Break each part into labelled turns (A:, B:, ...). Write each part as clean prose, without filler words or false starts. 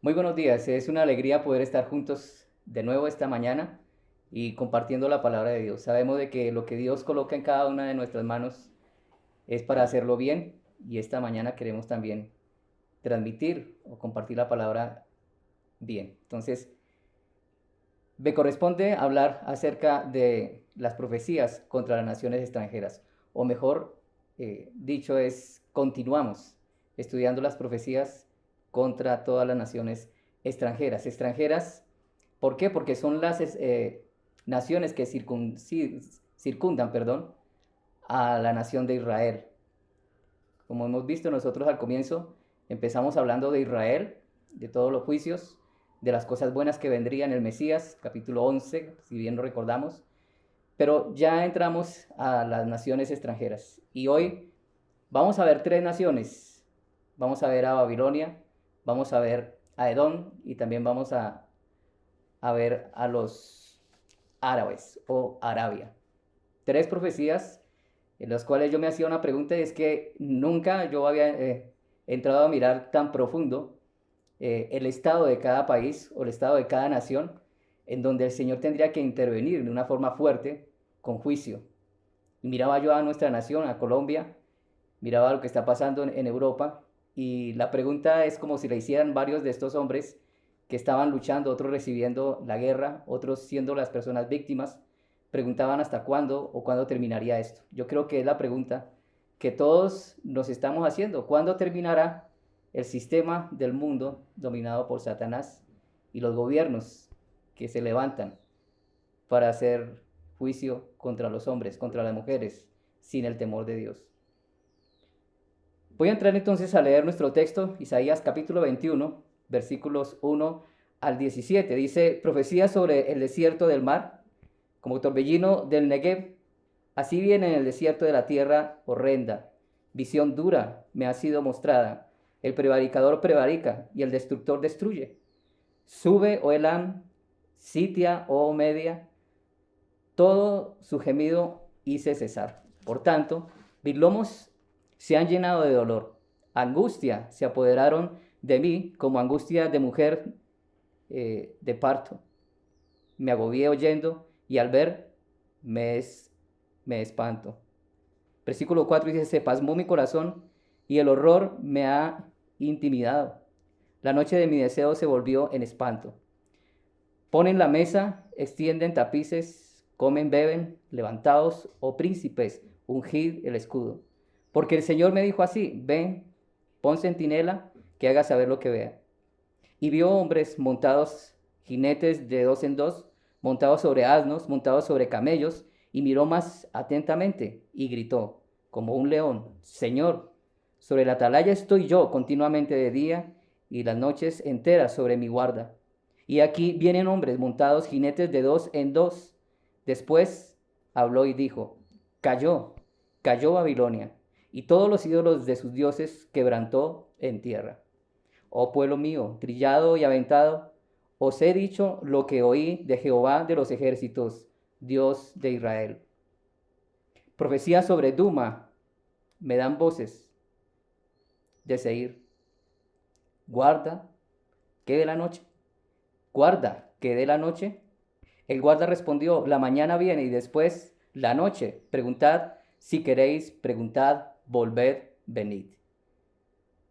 A: Muy buenos días, es una alegría poder estar juntos de nuevo esta mañana y compartiendo la palabra de Dios. Sabemos de que lo que Dios coloca en cada una de nuestras manos es para hacerlo bien y esta mañana queremos también transmitir o compartir la palabra bien. Entonces, me corresponde hablar acerca de las profecías contra las naciones extranjeras, o mejor dicho es, continuamos estudiando las profecías contra todas las naciones extranjeras. Extranjeras, ¿por qué? Porque son las naciones que circundan, perdón, a la nación de Israel. Como hemos visto nosotros al comienzo, empezamos hablando de Israel, de todos los juicios, de las cosas buenas que vendrían el Mesías, capítulo 11, si bien lo recordamos, pero ya entramos a las naciones extranjeras. Y hoy vamos a ver tres naciones. Vamos a ver a Babilonia, vamos a ver a Edom y también vamos a ver a los árabes o Arabia. Tres profecías en las cuales yo me hacía una pregunta y es que nunca yo había entrado a mirar tan profundo el estado de cada país o el estado de cada nación en donde el Señor tendría que intervenir de una forma fuerte con juicio. Y miraba yo a nuestra nación, a Colombia, miraba lo que está pasando en Europa y la pregunta es como si la hicieran varios de estos hombres que estaban luchando, otros recibiendo la guerra, otros siendo las personas víctimas, preguntaban hasta cuándo o cuándo terminaría esto. Yo creo que es la pregunta que todos nos estamos haciendo. ¿Cuándo terminará el sistema del mundo dominado por Satanás y los gobiernos que se levantan para hacer juicio contra los hombres, contra las mujeres, sin el temor de Dios? Voy a entrar entonces a leer nuestro texto, Isaías capítulo 21, versículos 1 al 17. Dice, profecía sobre el desierto del mar, como torbellino del Negev, así viene en el desierto de la tierra horrenda. Visión dura me ha sido mostrada. El prevaricador prevarica y el destructor destruye. Sube, oh Elam, sitia, oh Media, todo su gemido hice cesar. Por tanto, mis lomos se han llenado de dolor. Angustia se apoderaron de mí como angustia de mujer de parto. Me agobié oyendo y al ver me espanto. Versículo 4 dice, se pasmó mi corazón y el horror me ha intimidado. La noche de mi deseo se volvió en espanto. Ponen la mesa, extienden tapices, comen, beben, levantaos, oh príncipes, ungid el escudo. Porque el Señor me dijo así, ven, pon centinela, que haga saber lo que vea. Y vio hombres montados, jinetes de dos en dos, montados sobre asnos, montados sobre camellos, y miró más atentamente y gritó, como un león, Señor, sobre la atalaya estoy yo continuamente de día y las noches enteras sobre mi guarda. Y aquí vienen hombres montados, jinetes de dos en dos. Después habló y dijo, cayó, cayó Babilonia, y todos los ídolos de sus dioses quebrantó en tierra. Oh pueblo mío, trillado y aventado, os he dicho lo que oí de Jehová de los ejércitos, Dios de Israel. Profecía sobre Duma, me dan voces de Seir. Guarda, que de la noche. Guarda, que de la noche. El guarda respondió, la mañana viene y después la noche. Preguntad si queréis, preguntad, volved, venid.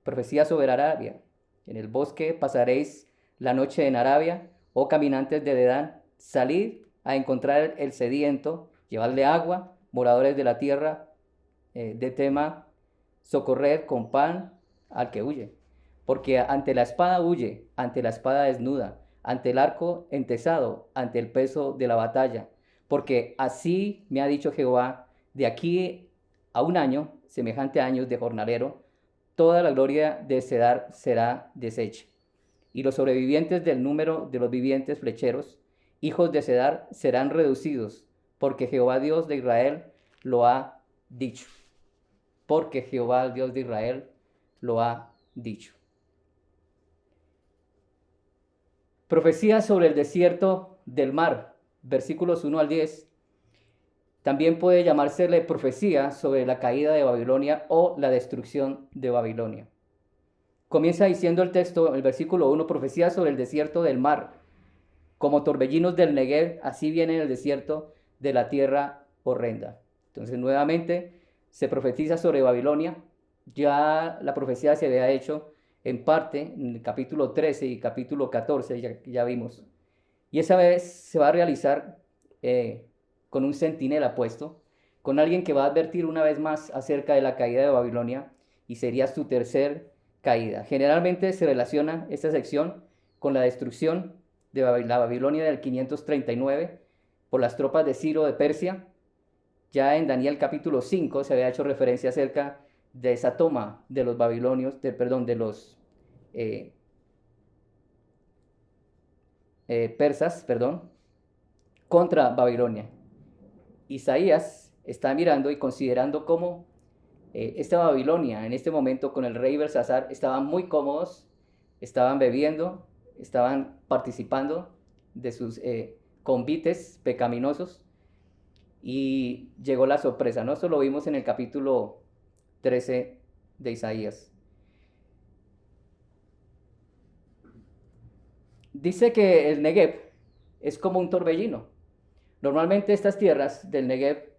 A: Profecía sobre Arabia. En el bosque pasaréis la noche en Arabia, oh caminantes de Dedán, salid a encontrar el sediento, llevadle agua, moradores de la tierra de Tema, socorred con pan al que huye. Porque ante la espada huye, ante la espada desnuda, ante el arco entesado, ante el peso de la batalla. Porque así me ha dicho Jehová, de aquí a un año, semejante a años de jornalero, toda la gloria de Cedar será deshecha. Y los sobrevivientes del número de los vivientes flecheros, hijos de Cedar, serán reducidos, porque Jehová Dios de Israel lo ha dicho. Porque Jehová Dios de Israel lo ha dicho. Profecía sobre el desierto del mar, versículos 1 al 10. También puede llamársele profecía sobre la caída de Babilonia o la destrucción de Babilonia. Comienza diciendo el texto, el versículo 1, profecía sobre el desierto del mar. Como torbellinos del Negev, así viene en el desierto de la tierra horrenda. Entonces, nuevamente se profetiza sobre Babilonia. Ya la profecía se había hecho en parte en el capítulo 13 y capítulo 14, ya vimos. Y esa vez se va a realizar con un centinela puesto, con alguien que va a advertir una vez más acerca de la caída de Babilonia y sería su tercer caída. Generalmente se relaciona esta sección con la destrucción de la Babilonia del 539 por las tropas de Ciro de Persia. Ya en Daniel capítulo 5 se había hecho referencia acerca de esa toma de los babilonios, de los persas, contra Babilonia. Isaías está mirando y considerando cómo esta Babilonia en este momento con el rey Belsasar estaban muy cómodos, estaban bebiendo, estaban participando de sus convites pecaminosos y llegó la sorpresa, ¿no? Esto lo vimos en el capítulo 13 de Isaías. Dice que el Negev es como un torbellino. Normalmente estas tierras del Negev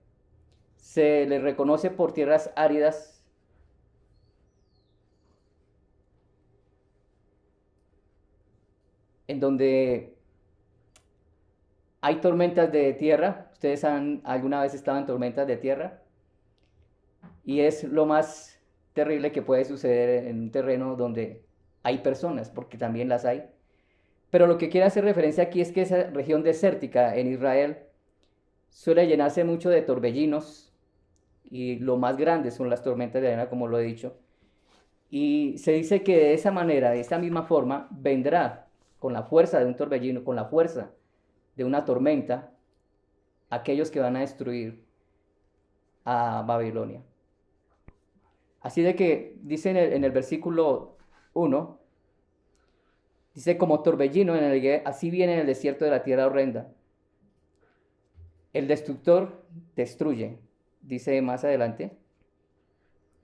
A: se les reconoce por tierras áridas en donde hay tormentas de tierra. Ustedes alguna vez estado en tormentas de tierra y es lo más terrible que puede suceder en un terreno donde hay personas, porque también las hay. Pero lo que quiero hacer referencia aquí es que esa región desértica en Israel suele llenarse mucho de torbellinos y lo más grande son las tormentas de arena, como lo he dicho. Y se dice que de esa manera, de esta misma forma, vendrá con la fuerza de un torbellino, con la fuerza de una tormenta, aquellos que van a destruir a Babilonia. Así de que dice en el versículo 1, dice como torbellino así viene en el desierto de la tierra horrenda. El destructor destruye, dice más adelante.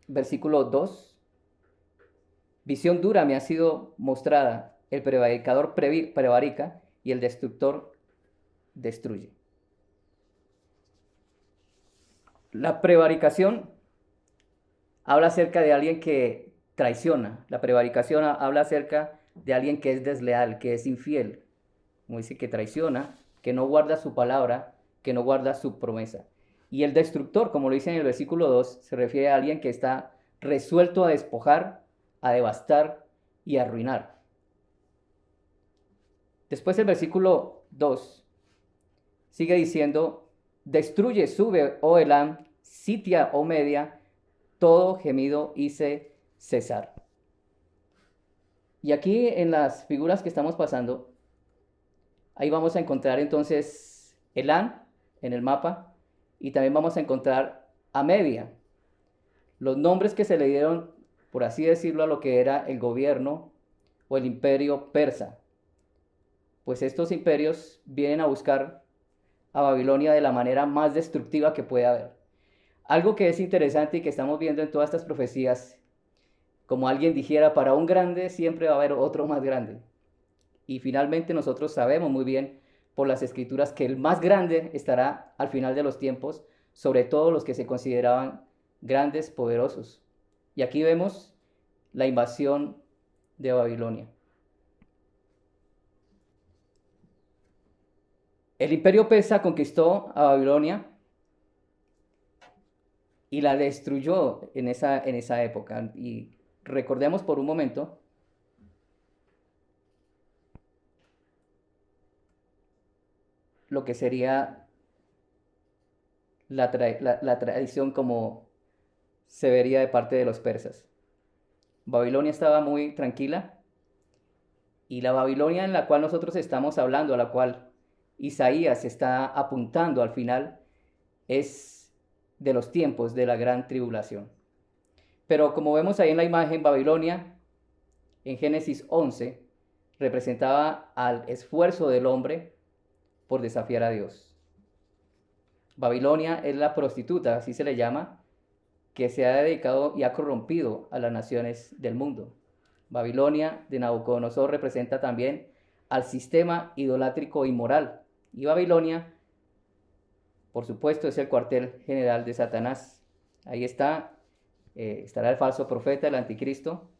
A: Versículo 2. Visión dura me ha sido mostrada, el prevaricador prevarica y el destructor destruye. La prevaricación habla acerca de alguien que traiciona. La prevaricación habla acerca de alguien que es desleal, que es infiel. Como dice, que traiciona, que no guarda su palabra, que no guarda su promesa. Y el destructor, como lo dice en el versículo 2, se refiere a alguien que está resuelto a despojar, a devastar y a arruinar. Después el versículo 2 sigue diciendo, destruye, sube, oh Elam, sitia, oh Media, todo gemido hice cesar. Y aquí en las figuras que estamos pasando, ahí vamos a encontrar entonces Elam en el mapa y también vamos a encontrar a Media. Los nombres que se le dieron, por así decirlo, a lo que era el gobierno o el imperio persa. Pues estos imperios vienen a buscar a Babilonia de la manera más destructiva que puede haber. Algo que es interesante y que estamos viendo en todas estas profecías, como alguien dijera, para un grande siempre va a haber otro más grande. Y finalmente nosotros sabemos muy bien por las escrituras que el más grande estará al final de los tiempos, sobre todo los que se consideraban grandes, poderosos. Y aquí vemos la invasión de Babilonia. El imperio persa conquistó a Babilonia y la destruyó en esa época. Y recordemos por un momento lo que sería la tradición como se vería de parte de los persas. Babilonia estaba muy tranquila y la Babilonia en la cual nosotros estamos hablando, a la cual Isaías está apuntando al final, es de los tiempos de la gran tribulación. Pero como vemos ahí en la imagen, Babilonia en Génesis 11 representaba al esfuerzo del hombre por desafiar a Dios. Babilonia es la prostituta, así se le llama, que se ha dedicado y ha corrompido a las naciones del mundo. Babilonia de Nabucodonosor representa también al sistema idolátrico y moral. Y Babilonia, por supuesto, es el cuartel general de Satanás. Ahí estará el falso profeta, el anticristo,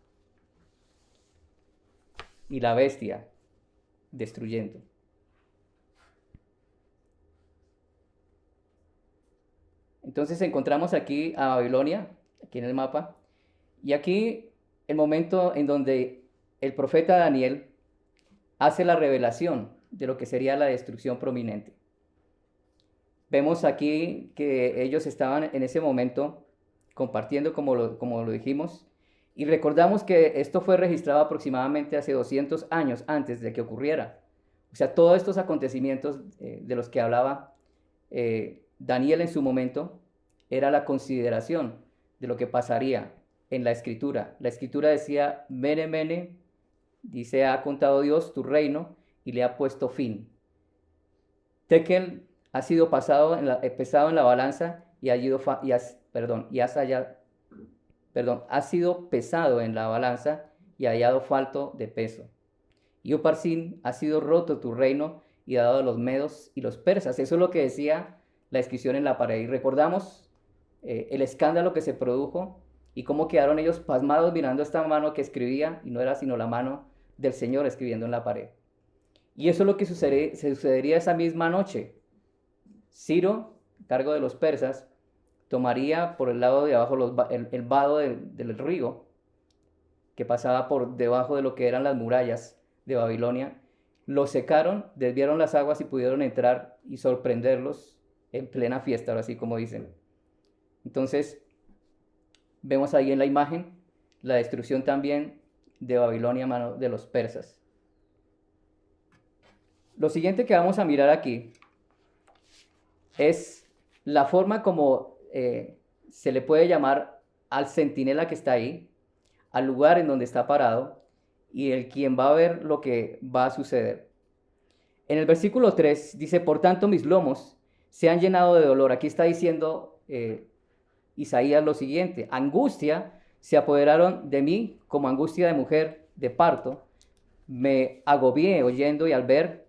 A: y la bestia destruyendo. Entonces encontramos aquí a Babilonia, aquí en el mapa, y aquí el momento en donde el profeta Daniel hace la revelación de lo que sería la destrucción prominente. Vemos aquí que ellos estaban en ese momento compartiendo, como lo dijimos, y recordamos que esto fue registrado aproximadamente hace 200 años antes de que ocurriera. O sea, todos estos acontecimientos de los que hablaba Daniel en su momento era la consideración de lo que pasaría en la escritura. La escritura decía, Mene, Mene, dice, ha contado Dios tu reino y le ha puesto fin. Tekel ha sido pesado en la balanza y ha sido pesado en la balanza y hallado falto de peso. Y Uparsin, ha sido roto tu reino y dado a los medos y los persas. Eso es lo que decía la inscripción en la pared. Y recordamos el escándalo que se produjo y cómo quedaron ellos pasmados mirando esta mano que escribía, y no era sino la mano del Señor escribiendo en la pared. Y eso es lo que sucedería esa misma noche. Ciro, a cargo de los persas, tomaría por el lado de abajo el vado del río que pasaba por debajo de lo que eran las murallas de Babilonia. Lo secaron, desviaron las aguas y pudieron entrar y sorprenderlos en plena fiesta, ahora sí como dicen. Entonces, vemos ahí en la imagen la destrucción también de Babilonia a mano de los persas. Lo siguiente que vamos a mirar aquí es la forma como se le puede llamar al centinela que está ahí, al lugar en donde está parado y el quien va a ver lo que va a suceder. En el versículo 3 dice, por tanto mis lomos se han llenado de dolor. Aquí está diciendo Isaías lo siguiente, angustia se apoderaron de mí como angustia de mujer de parto. Me agobié oyendo y al ver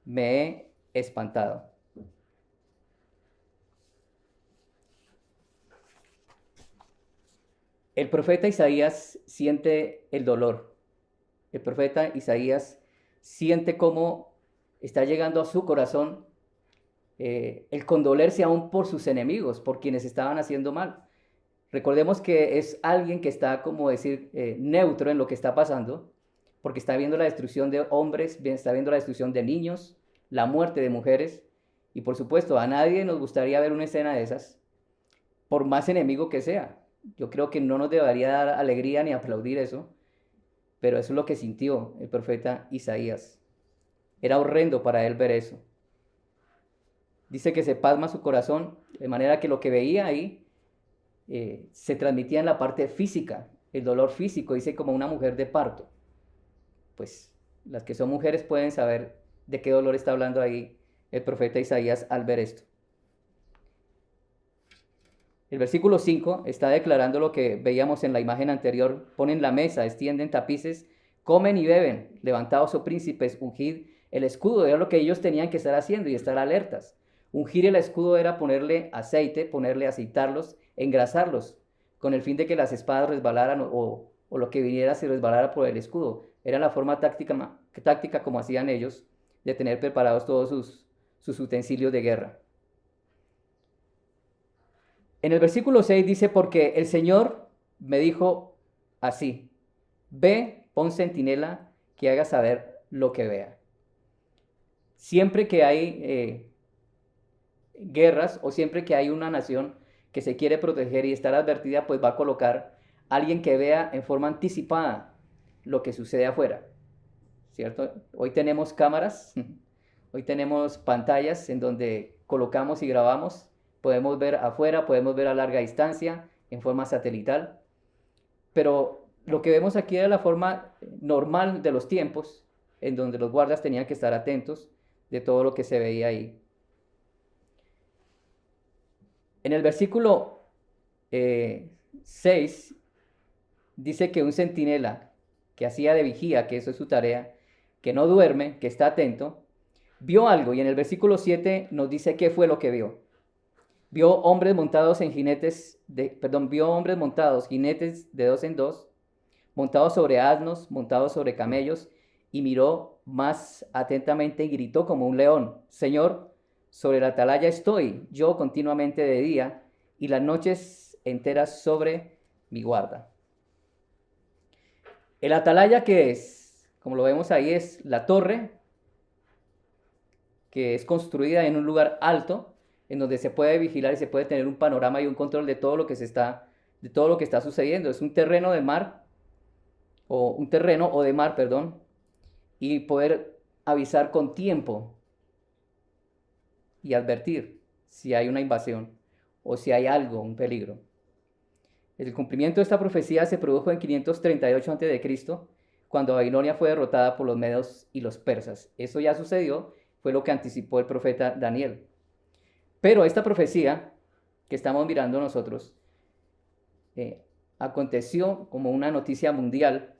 A: me he espantado. El profeta Isaías siente el dolor. El profeta Isaías siente cómo está llegando a su corazón el condolerse aún por sus enemigos, por quienes estaban haciendo mal. Recordemos que es alguien que está, como decir, neutro en lo que está pasando, porque está viendo la destrucción de hombres, está viendo la destrucción de niños, la muerte de mujeres, y por supuesto a nadie nos gustaría ver una escena de esas, por más enemigo que sea. Yo creo que no nos debería dar alegría ni aplaudir eso, pero eso es lo que sintió el profeta Isaías. Era horrendo para él ver eso. Dice que se pasma su corazón, de manera que lo que veía ahí se transmitía en la parte física, el dolor físico, dice como una mujer de parto. Pues las que son mujeres pueden saber de qué dolor está hablando ahí el profeta Isaías al ver esto. El versículo 5 está declarando lo que veíamos en la imagen anterior. Ponen la mesa, extienden tapices, comen y beben. Levantaos, oh príncipes, ungid el escudo. Era lo que ellos tenían que estar haciendo y estar alertas. Ungir el escudo era ponerle aceite, aceitarlos, engrasarlos, con el fin de que las espadas resbalaran o lo que viniera se resbalara por el escudo. Era la forma táctica como hacían ellos de tener preparados todos sus utensilios de guerra. En el versículo 6 dice, porque el Señor me dijo así, ve, pon centinela que haga saber lo que vea. Siempre que hay guerras o siempre que hay una nación que se quiere proteger y estar advertida, pues va a colocar a alguien que vea en forma anticipada lo que sucede afuera, ¿cierto? Hoy tenemos cámaras, hoy tenemos pantallas en donde colocamos y grabamos. Podemos ver afuera, podemos ver a larga distancia, en forma satelital. Pero lo que vemos aquí era la forma normal de los tiempos, en donde los guardas tenían que estar atentos de todo lo que se veía ahí. En el versículo 6 dice que un centinela que hacía de vigía, que eso es su tarea, que no duerme, que está atento, vio algo y en el versículo 7 nos dice qué fue lo que vio. Vio hombres montados jinetes de dos en dos, montados sobre asnos, montados sobre camellos, y miró más atentamente y gritó como un león: Señor, sobre la atalaya estoy yo continuamente de día, y las noches enteras sobre mi guarda. El atalaya, que es, como lo vemos ahí, es la torre que es construida en un lugar alto, en donde se puede vigilar y se puede tener un panorama y un control de todo lo que de todo lo que está sucediendo. Es un terreno de mar, perdón, y poder avisar con tiempo y advertir si hay una invasión o si hay algo, un peligro. El cumplimiento de esta profecía se produjo en 538 a.C., cuando Babilonia fue derrotada por los medos y los persas. Eso ya sucedió, fue lo que anticipó el profeta Daniel. Pero esta profecía que estamos mirando nosotros aconteció como una noticia mundial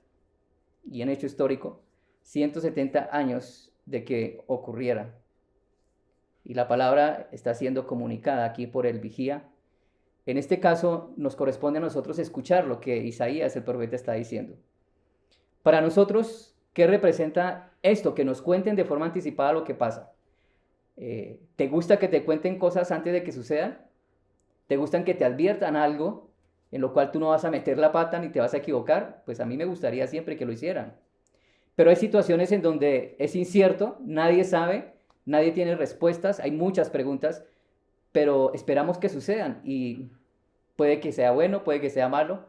A: y en hecho histórico 170 años de que ocurriera. Y la palabra está siendo comunicada aquí por el vigía. En este caso nos corresponde a nosotros escuchar lo que Isaías, el profeta, está diciendo. Para nosotros, ¿qué representa esto? Que nos cuenten de forma anticipada lo que pasa. ¿Te gusta que te cuenten cosas antes de que sucedan? ¿Te gustan que te adviertan algo en lo cual tú no vas a meter la pata ni te vas a equivocar? Pues a mí me gustaría siempre que lo hicieran. Pero hay situaciones en donde es incierto, nadie sabe, nadie tiene respuestas, hay muchas preguntas, pero esperamos que sucedan y puede que sea bueno, puede que sea malo.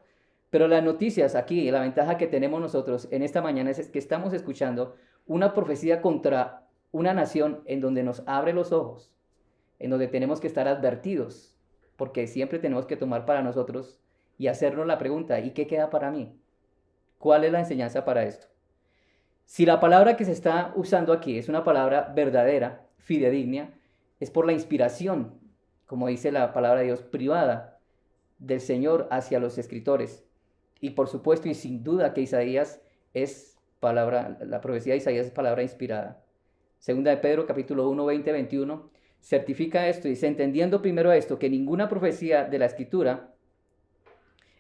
A: Pero las noticias aquí, la ventaja que tenemos nosotros en esta mañana es que estamos escuchando una profecía contra una nación en donde nos abre los ojos, en donde tenemos que estar advertidos, porque siempre tenemos que tomar para nosotros y hacernos la pregunta: ¿y qué queda para mí? ¿Cuál es la enseñanza para esto? Si la palabra que se está usando aquí es una palabra verdadera, fidedigna, es por la inspiración, como dice la palabra de Dios, privada del Señor hacia los escritores. Y por supuesto y sin duda que Isaías es palabra, la profecía de Isaías es palabra inspirada. Segunda de Pedro, capítulo 1, 20, 21, certifica esto y dice: entendiendo primero esto, que ninguna profecía de la Escritura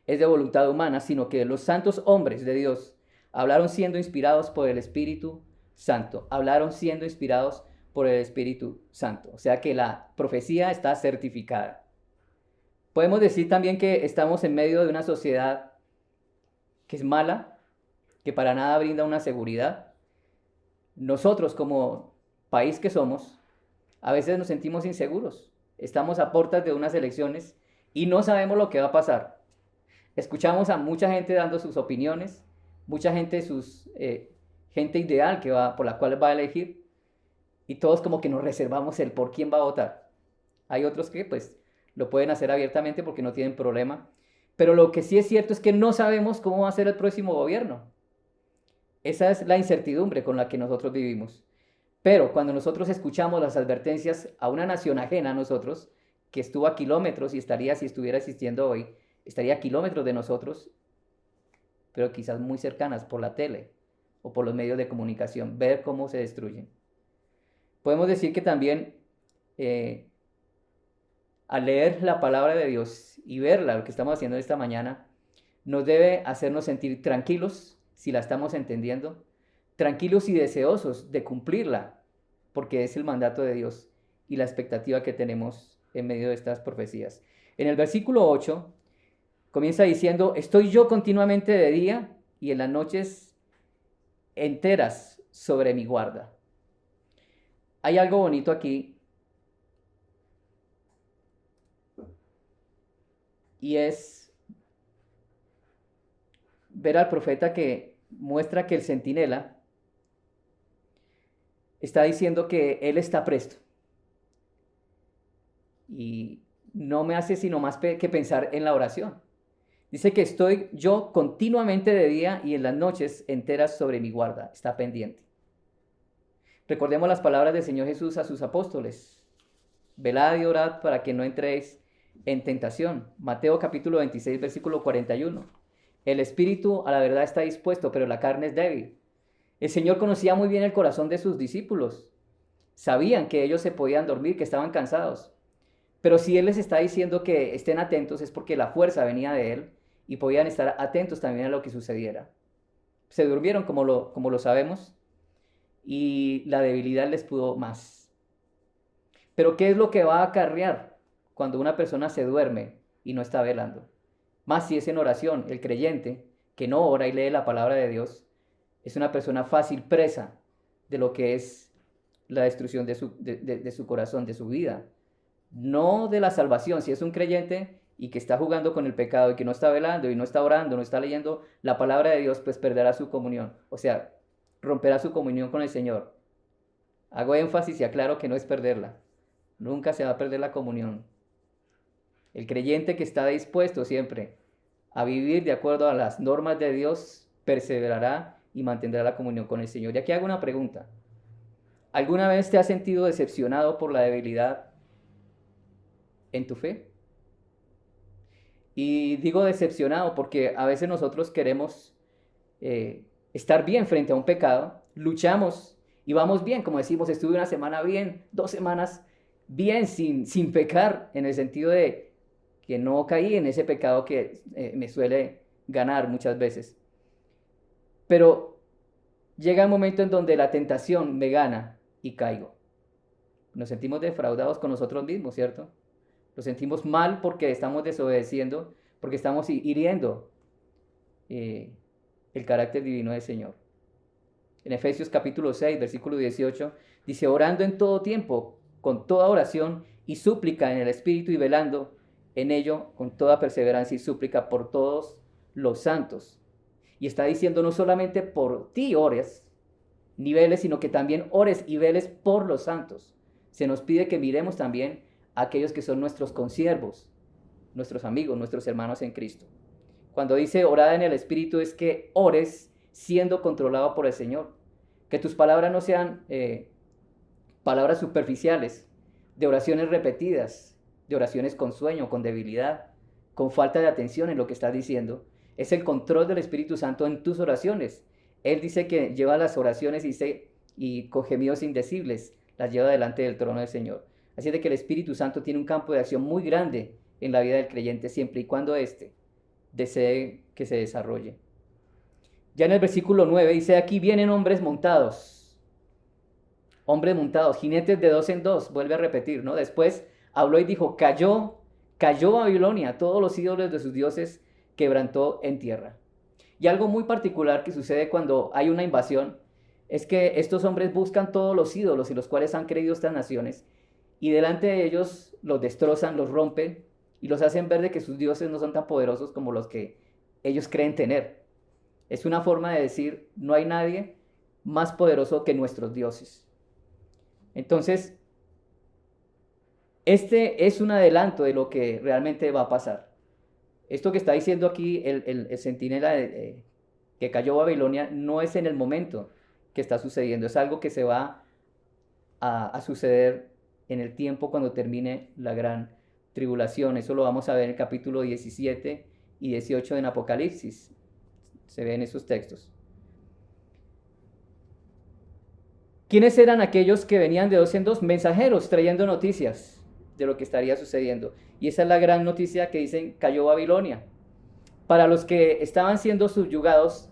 A: es de voluntad humana, sino que los santos hombres de Dios hablaron siendo inspirados por el Espíritu Santo. Hablaron siendo inspirados por el Espíritu Santo. O sea que la profecía está certificada. Podemos decir también que estamos en medio de una sociedad que es mala, que para nada brinda una seguridad. Nosotros, como país que somos, a veces nos sentimos inseguros. Estamos a puertas de unas elecciones y no sabemos lo que va a pasar. Escuchamos a mucha gente dando sus opiniones, mucha gente gente ideal por la cual va a elegir, y todos como que nos reservamos el por quién va a votar. Hay otros que pues lo pueden hacer abiertamente porque no tienen problema, pero lo que sí es cierto es que no sabemos cómo va a ser el próximo gobierno. Esa es la incertidumbre con la que nosotros vivimos. Pero cuando nosotros escuchamos las advertencias a una nación ajena a nosotros, que estuvo a kilómetros y si estuviera existiendo hoy, estaría a kilómetros de nosotros, pero quizás muy cercanas por la tele o por los medios de comunicación, ver cómo se destruyen. Podemos decir que también al leer la palabra de Dios y verla, lo que estamos haciendo esta mañana, nos debe hacernos sentir tranquilos si la estamos entendiendo, tranquilos y deseosos de cumplirla, porque es el mandato de Dios y la expectativa que tenemos en medio de estas profecías. En el versículo 8 comienza diciendo: estoy yo continuamente de día y en las noches enteras sobre mi guarda. Hay algo bonito aquí, y es ver al profeta que muestra que el centinela está diciendo que él está presto. Y no me hace sino más que pensar en la oración. Dice que estoy yo continuamente de día y en las noches enteras sobre mi guarda. Está pendiente. Recordemos las palabras del Señor Jesús a sus apóstoles: velad y orad para que no entréis en tentación. Mateo capítulo 26, versículo 41. El espíritu a la verdad está dispuesto, pero la carne es débil. El Señor conocía muy bien el corazón de sus discípulos. Sabían que ellos se podían dormir, que estaban cansados. Pero si Él les está diciendo que estén atentos es porque la fuerza venía de Él y podían estar atentos también a lo que sucediera. Se durmieron como lo sabemos y la debilidad les pudo más. Pero ¿qué es lo que va a acarrear cuando una persona se duerme y no está velando? Más si es en oración, el creyente que no ora y lee la palabra de Dios es una persona fácil presa de lo que es la destrucción de su corazón, de su vida. No de la salvación. Si es un creyente y que está jugando con el pecado y que no está velando y no está orando, no está leyendo la palabra de Dios, pues perderá su comunión. O sea, romperá su comunión con el Señor. Hago énfasis y aclaro que no es perderla. Nunca se va a perder la comunión. El creyente que está dispuesto siempre a vivir de acuerdo a las normas de Dios, perseverará y mantendrá la comunión con el Señor. Y aquí hago una pregunta. ¿Alguna vez te has sentido decepcionado por la debilidad en tu fe? Y digo decepcionado porque a veces nosotros queremos estar bien frente a un pecado, luchamos y vamos bien, como decimos, estuve una semana bien, 2 semanas bien, sin pecar, en el sentido de que no caí en ese pecado que me suele ganar muchas veces. Pero llega el momento en donde la tentación me gana y caigo. Nos sentimos defraudados con nosotros mismos, ¿cierto? Nos sentimos mal porque estamos desobedeciendo, porque estamos hiriendo el carácter divino del Señor. En Efesios capítulo 6, versículo 18, dice, orando en todo tiempo, con toda oración y súplica en el Espíritu y velando en ello con toda perseverancia y súplica por todos los santos. Y está diciendo no solamente por ti ores, ni veles, sino que también ores y veles por los santos. Se nos pide que miremos también a aquellos que son nuestros consiervos, nuestros amigos, nuestros hermanos en Cristo. Cuando dice orada en el Espíritu es que ores siendo controlado por el Señor. Que tus palabras no sean palabras superficiales, de oraciones repetidas, de oraciones con sueño, con debilidad, con falta de atención en lo que estás diciendo. Es el control del Espíritu Santo en tus oraciones. Él dice que lleva las oraciones y con gemidos indecibles las lleva delante del trono del Señor. Así de que el Espíritu Santo tiene un campo de acción muy grande en la vida del creyente siempre y cuando éste desee que se desarrolle. Ya en el versículo 9 dice, aquí vienen hombres montados, jinetes de 2 en 2, vuelve a repetir, ¿no? Después habló y dijo, cayó Babilonia, todos los ídolos de sus dioses quebrantó en tierra. Y algo muy particular que sucede cuando hay una invasión es que estos hombres buscan todos los ídolos en los cuales han creído estas naciones y delante de ellos los destrozan, los rompen y los hacen ver de que sus dioses no son tan poderosos como los que ellos creen tener. Es una forma de decir, no hay nadie más poderoso que nuestros dioses. Entonces, este es un adelanto de lo que realmente va a pasar. Esto que está diciendo aquí el centinela que cayó Babilonia no es en el momento que está sucediendo, es algo que se va a suceder en el tiempo cuando termine la gran tribulación. Eso lo vamos a ver en el capítulo 17 y 18 en Apocalipsis. Se ven esos textos. ¿Quiénes eran aquellos que venían de 2 en 2? Mensajeros trayendo noticias de lo que estaría sucediendo. Y esa es la gran noticia que dicen, cayó Babilonia. Para los que estaban siendo subyugados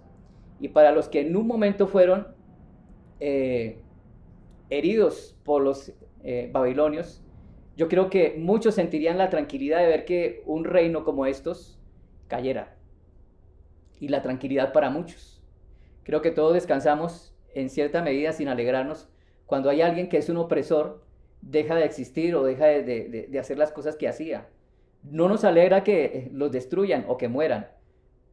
A: y para los que en un momento fueron heridos por los babilonios, yo creo que muchos sentirían la tranquilidad de ver que un reino como estos cayera. Y la tranquilidad para muchos. Creo que todos descansamos en cierta medida sin alegrarnos cuando hay alguien que es un opresor, deja de existir o deja de hacer las cosas que hacía. No nos alegra que los destruyan o que mueran,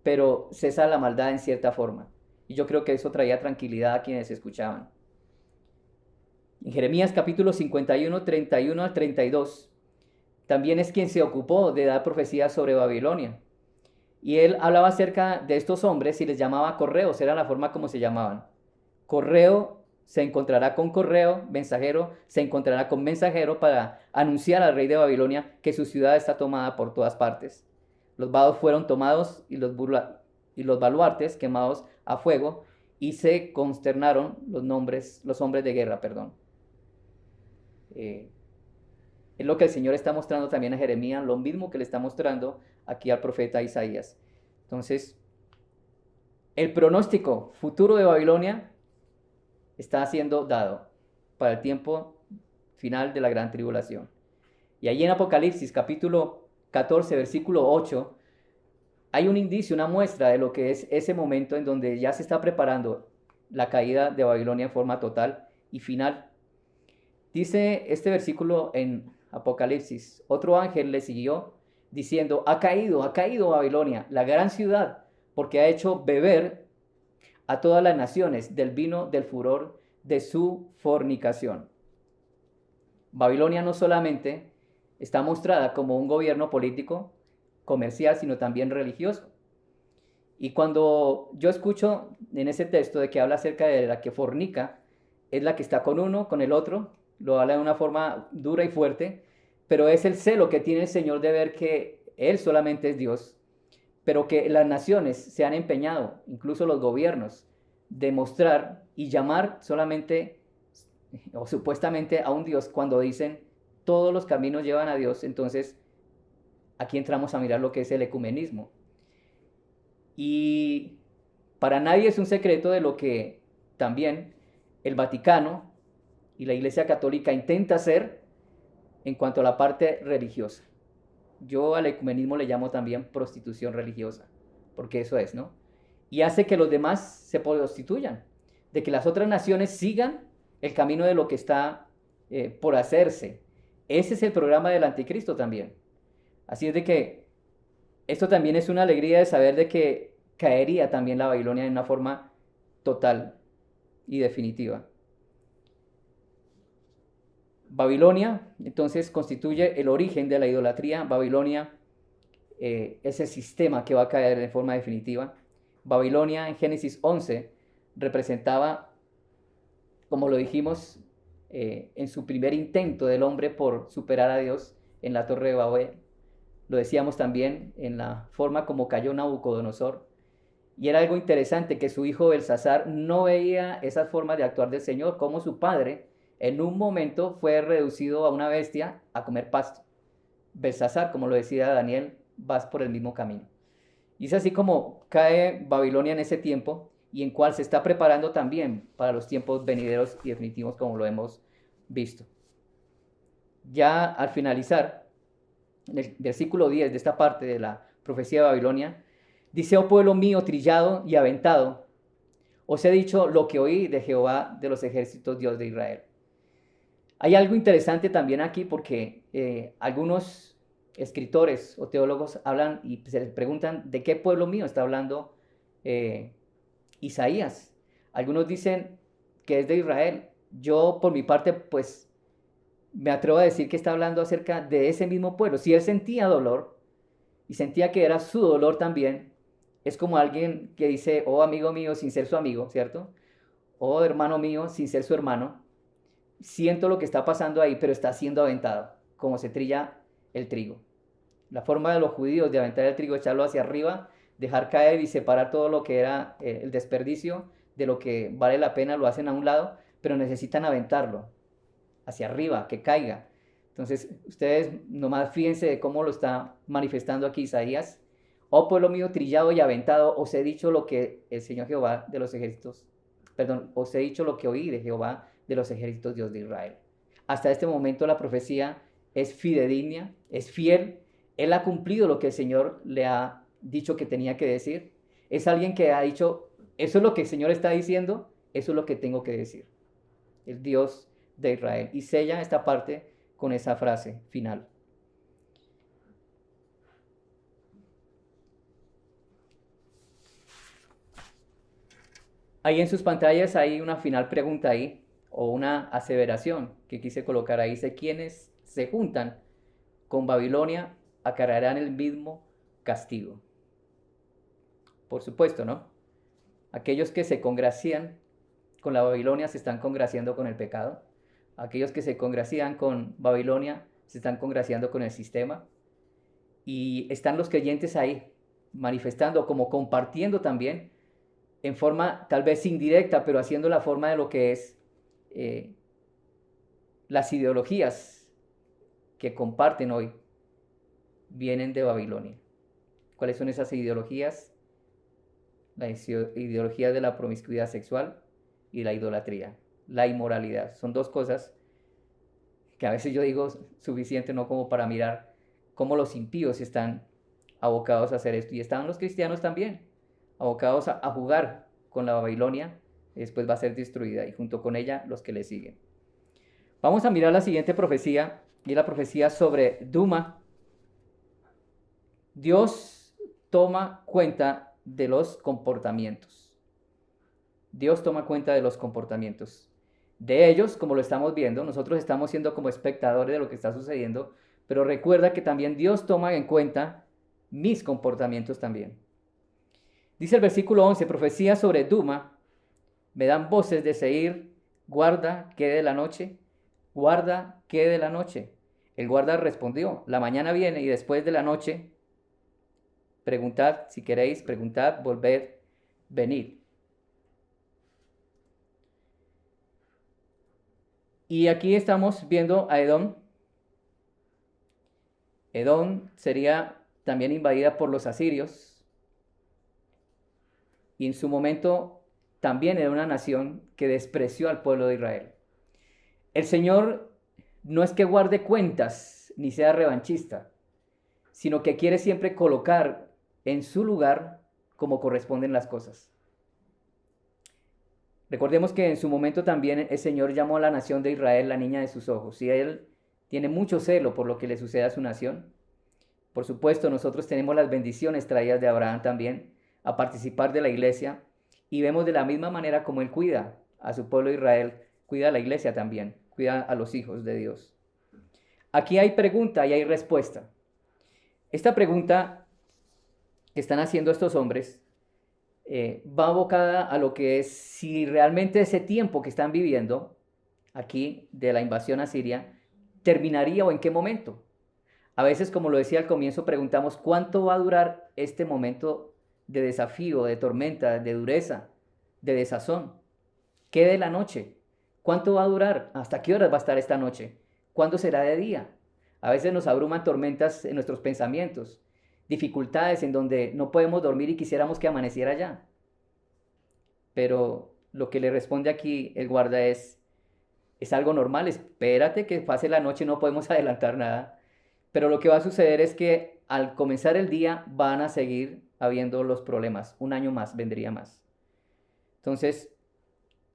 A: pero cesa la maldad en cierta forma. Y yo creo que eso traía tranquilidad a quienes escuchaban. En Jeremías capítulo 51, 31 al 32, también es quien se ocupó de dar profecías sobre Babilonia. Y él hablaba acerca de estos hombres y les llamaba correos, era la forma como se llamaban. Correo se encontrará con correo, mensajero se encontrará con mensajero para anunciar al rey de Babilonia que su ciudad está tomada por todas partes. Los vados fueron tomados y los y los baluartes quemados a fuego, y se consternaron los hombres de guerra, perdón. Es lo que el Señor está mostrando también a Jeremías, lo mismo que le está mostrando aquí al profeta Isaías. Entonces, el pronóstico futuro de Babilonia está siendo dado para el tiempo final de la gran tribulación. Y allí en Apocalipsis capítulo 14, versículo 8, hay un indicio, una muestra de lo que es ese momento en donde ya se está preparando la caída de Babilonia en forma total y final. Dice este versículo en Apocalipsis: otro ángel le siguió diciendo: ha caído Babilonia, la gran ciudad, porque ha hecho beber a todas las naciones del vino del furor de su fornicación. Babilonia no solamente está mostrada como un gobierno político, comercial, sino también religioso. Y cuando yo escucho en ese texto de que habla acerca de la que fornica, es la que está con uno, con el otro, lo habla de una forma dura y fuerte, pero es el celo que tiene el Señor de ver que Él solamente es Dios, pero que las naciones se han empeñado, incluso los gobiernos, de mostrar y llamar solamente o supuestamente a un Dios cuando dicen todos los caminos llevan a Dios. Entonces aquí entramos a mirar lo que es el ecumenismo. Y para nadie es un secreto de lo que también el Vaticano y la Iglesia Católica intenta hacer en cuanto a la parte religiosa. Yo al ecumenismo le llamo también prostitución religiosa, porque eso es, ¿no? Y hace que los demás se prostituyan, de que las otras naciones sigan el camino de lo que está por hacerse. Ese es el programa del anticristo también. Así es de que esto también es una alegría de saber de que caería también la Babilonia de una forma total y definitiva. Babilonia entonces constituye el origen de la idolatría. Babilonia es el sistema que va a caer de forma definitiva. Babilonia en Génesis 11 representaba, como lo dijimos, en su primer intento del hombre por superar a Dios en la Torre de Babel. Lo decíamos también en la forma como cayó Nabucodonosor. Y era algo interesante que su hijo Belsasar no veía esas formas de actuar del Señor, como su padre en un momento fue reducido a una bestia a comer pasto. Belsasar, como lo decía Daniel, vas por el mismo camino. Y es así como cae Babilonia en ese tiempo, y en cual se está preparando también para los tiempos venideros y definitivos, como lo hemos visto. Ya al finalizar, en el versículo 10 de esta parte de la profecía de Babilonia, dice: oh pueblo mío trillado y aventado, os he dicho lo que oí de Jehová de los ejércitos, Dios de Israel. Hay algo interesante también aquí, porque algunos escritores o teólogos hablan y se les preguntan de qué pueblo mío está hablando Isaías. Algunos dicen que es de Israel. Yo por mi parte pues me atrevo a decir que está hablando acerca de ese mismo pueblo. Si él sentía dolor y sentía que era su dolor también, es como alguien que dice: oh amigo mío, sin ser su amigo, ¿cierto? Oh hermano mío, sin ser su hermano. Siento lo que está pasando ahí, pero está siendo aventado, como se trilla el trigo. La forma de los judíos de aventar el trigo, echarlo hacia arriba, dejar caer y separar todo lo que era el desperdicio de lo que vale la pena, lo hacen a un lado, pero necesitan aventarlo hacia arriba, que caiga. Entonces, ustedes nomás fíjense de cómo lo está manifestando aquí Isaías. oh pueblo mío trillado y aventado, os he dicho lo que el Señor Jehová de los ejércitos, perdón, os he dicho lo que oí de Jehová de los ejércitos, Dios de Israel. Hasta este momento la profecía es fidedigna, es fiel. Él ha cumplido lo que el Señor le ha dicho que tenía que decir. Es alguien que ha dicho: eso es lo que el Señor está diciendo, eso es lo que tengo que decir. El Dios de Israel. Y sella esta parte con esa frase final. Ahí en sus pantallas hay una final pregunta ahí, o una aseveración que quise colocar ahí. Dice: quienes se juntan con Babilonia acarrearán el mismo castigo. Por supuesto, ¿no? Aquellos que se congracian con la Babilonia se están congraciando con el pecado. Aquellos que se congracian con Babilonia se están congraciando con el sistema. Y están los creyentes ahí, manifestando, como compartiendo también, en forma tal vez indirecta, pero haciendo la forma de lo que es las ideologías que comparten hoy, vienen de Babilonia. ¿Cuáles son esas ideologías? La ideología de la promiscuidad sexual y la idolatría, la inmoralidad. Son dos cosas que a veces yo digo suficiente no como para mirar cómo los impíos están abocados a hacer esto. Y están los cristianos también, abocados a jugar con la Babilonia, después va a ser destruida, y junto con ella los que le siguen. Vamos a mirar la siguiente profecía, y la profecía sobre Duma. Dios toma cuenta de los comportamientos. Dios toma cuenta de los comportamientos de ellos, como lo estamos viendo. Nosotros estamos siendo como espectadores de lo que está sucediendo, pero recuerda que también Dios toma en cuenta mis comportamientos también. Dice el versículo 11, profecía sobre Duma, me dan voces de Seir, guarda, quede la noche, guarda, quede la noche. El guarda respondió, la mañana viene y después de la noche, preguntad, si queréis, preguntad, volved, venid. Y aquí estamos viendo a Edom. Edom sería también invadida por los asirios. Y en su momento también era una nación que despreció al pueblo de Israel. El Señor no es que guarde cuentas ni sea revanchista, sino que quiere siempre colocar en su lugar como corresponden las cosas. Recordemos que en su momento también el Señor llamó a la nación de Israel la niña de sus ojos, y Él tiene mucho celo por lo que le sucede a su nación. Por supuesto, nosotros tenemos las bendiciones traídas de Abraham también a participar de la iglesia, y vemos de la misma manera como Él cuida a su pueblo de Israel, cuida a la iglesia también, cuida a los hijos de Dios. Aquí hay pregunta y hay respuesta. Esta pregunta que están haciendo estos hombres va abocada a lo que es si realmente ese tiempo que están viviendo aquí de la invasión a Siria terminaría o en qué momento. A veces, como lo decía al comienzo, preguntamos cuánto va a durar este momento de desafío, de tormenta, de dureza, de desazón. ¿Qué de la noche? ¿Cuánto va a durar? ¿Hasta qué horas va a estar esta noche? ¿Cuándo será de día? A veces nos abruman tormentas en nuestros pensamientos, dificultades en donde no podemos dormir y quisiéramos que amaneciera ya. Pero lo que le responde aquí el guarda es algo normal, espérate que pase la noche, no podemos adelantar nada. Pero lo que va a suceder es que al comenzar el día van a seguir habiendo los problemas. Un año más vendría más. Entonces,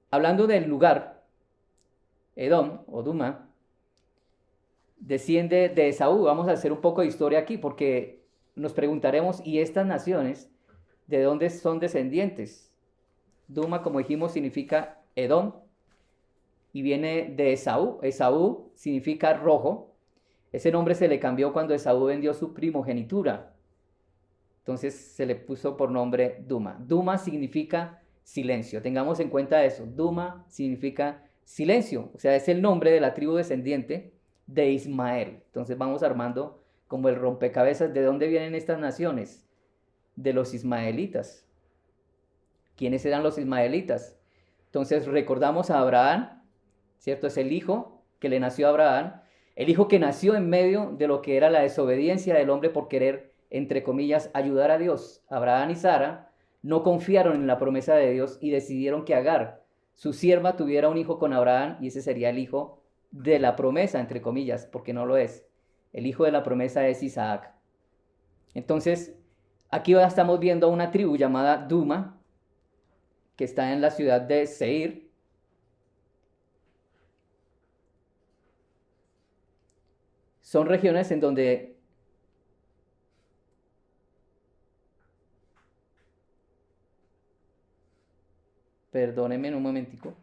A: hablando del lugar, Edom o Duma desciende de Esaú. Vamos a hacer un poco de historia aquí porque nos preguntaremos, ¿y estas naciones de dónde son descendientes? Duma, como dijimos, significa Edom y viene de Esaú. Esaú significa rojo. Ese nombre se le cambió cuando Esaú vendió su primogenitura. Entonces se le puso por nombre Duma. Duma significa silencio. Tengamos en cuenta eso. Duma significa silencio. O sea, es el nombre de la tribu descendiente de Ismael. Entonces vamos armando como el rompecabezas. ¿De dónde vienen estas naciones? De los ismaelitas. ¿Quiénes eran los ismaelitas? Entonces recordamos a Abraham, ¿cierto? Es el hijo que le nació a Abraham, el hijo que nació en medio de lo que era la desobediencia del hombre por querer, entre comillas, ayudar a Dios. Abraham y Sara no confiaron en la promesa de Dios y decidieron que Agar, su sierva, tuviera un hijo con Abraham, y ese sería el hijo de la promesa, entre comillas, porque no lo es. El hijo de la promesa es Isaac. Entonces, aquí estamos viendo a una tribu llamada Duma, que está en la ciudad de Seir. Son regiones en donde perdónenme un momentico.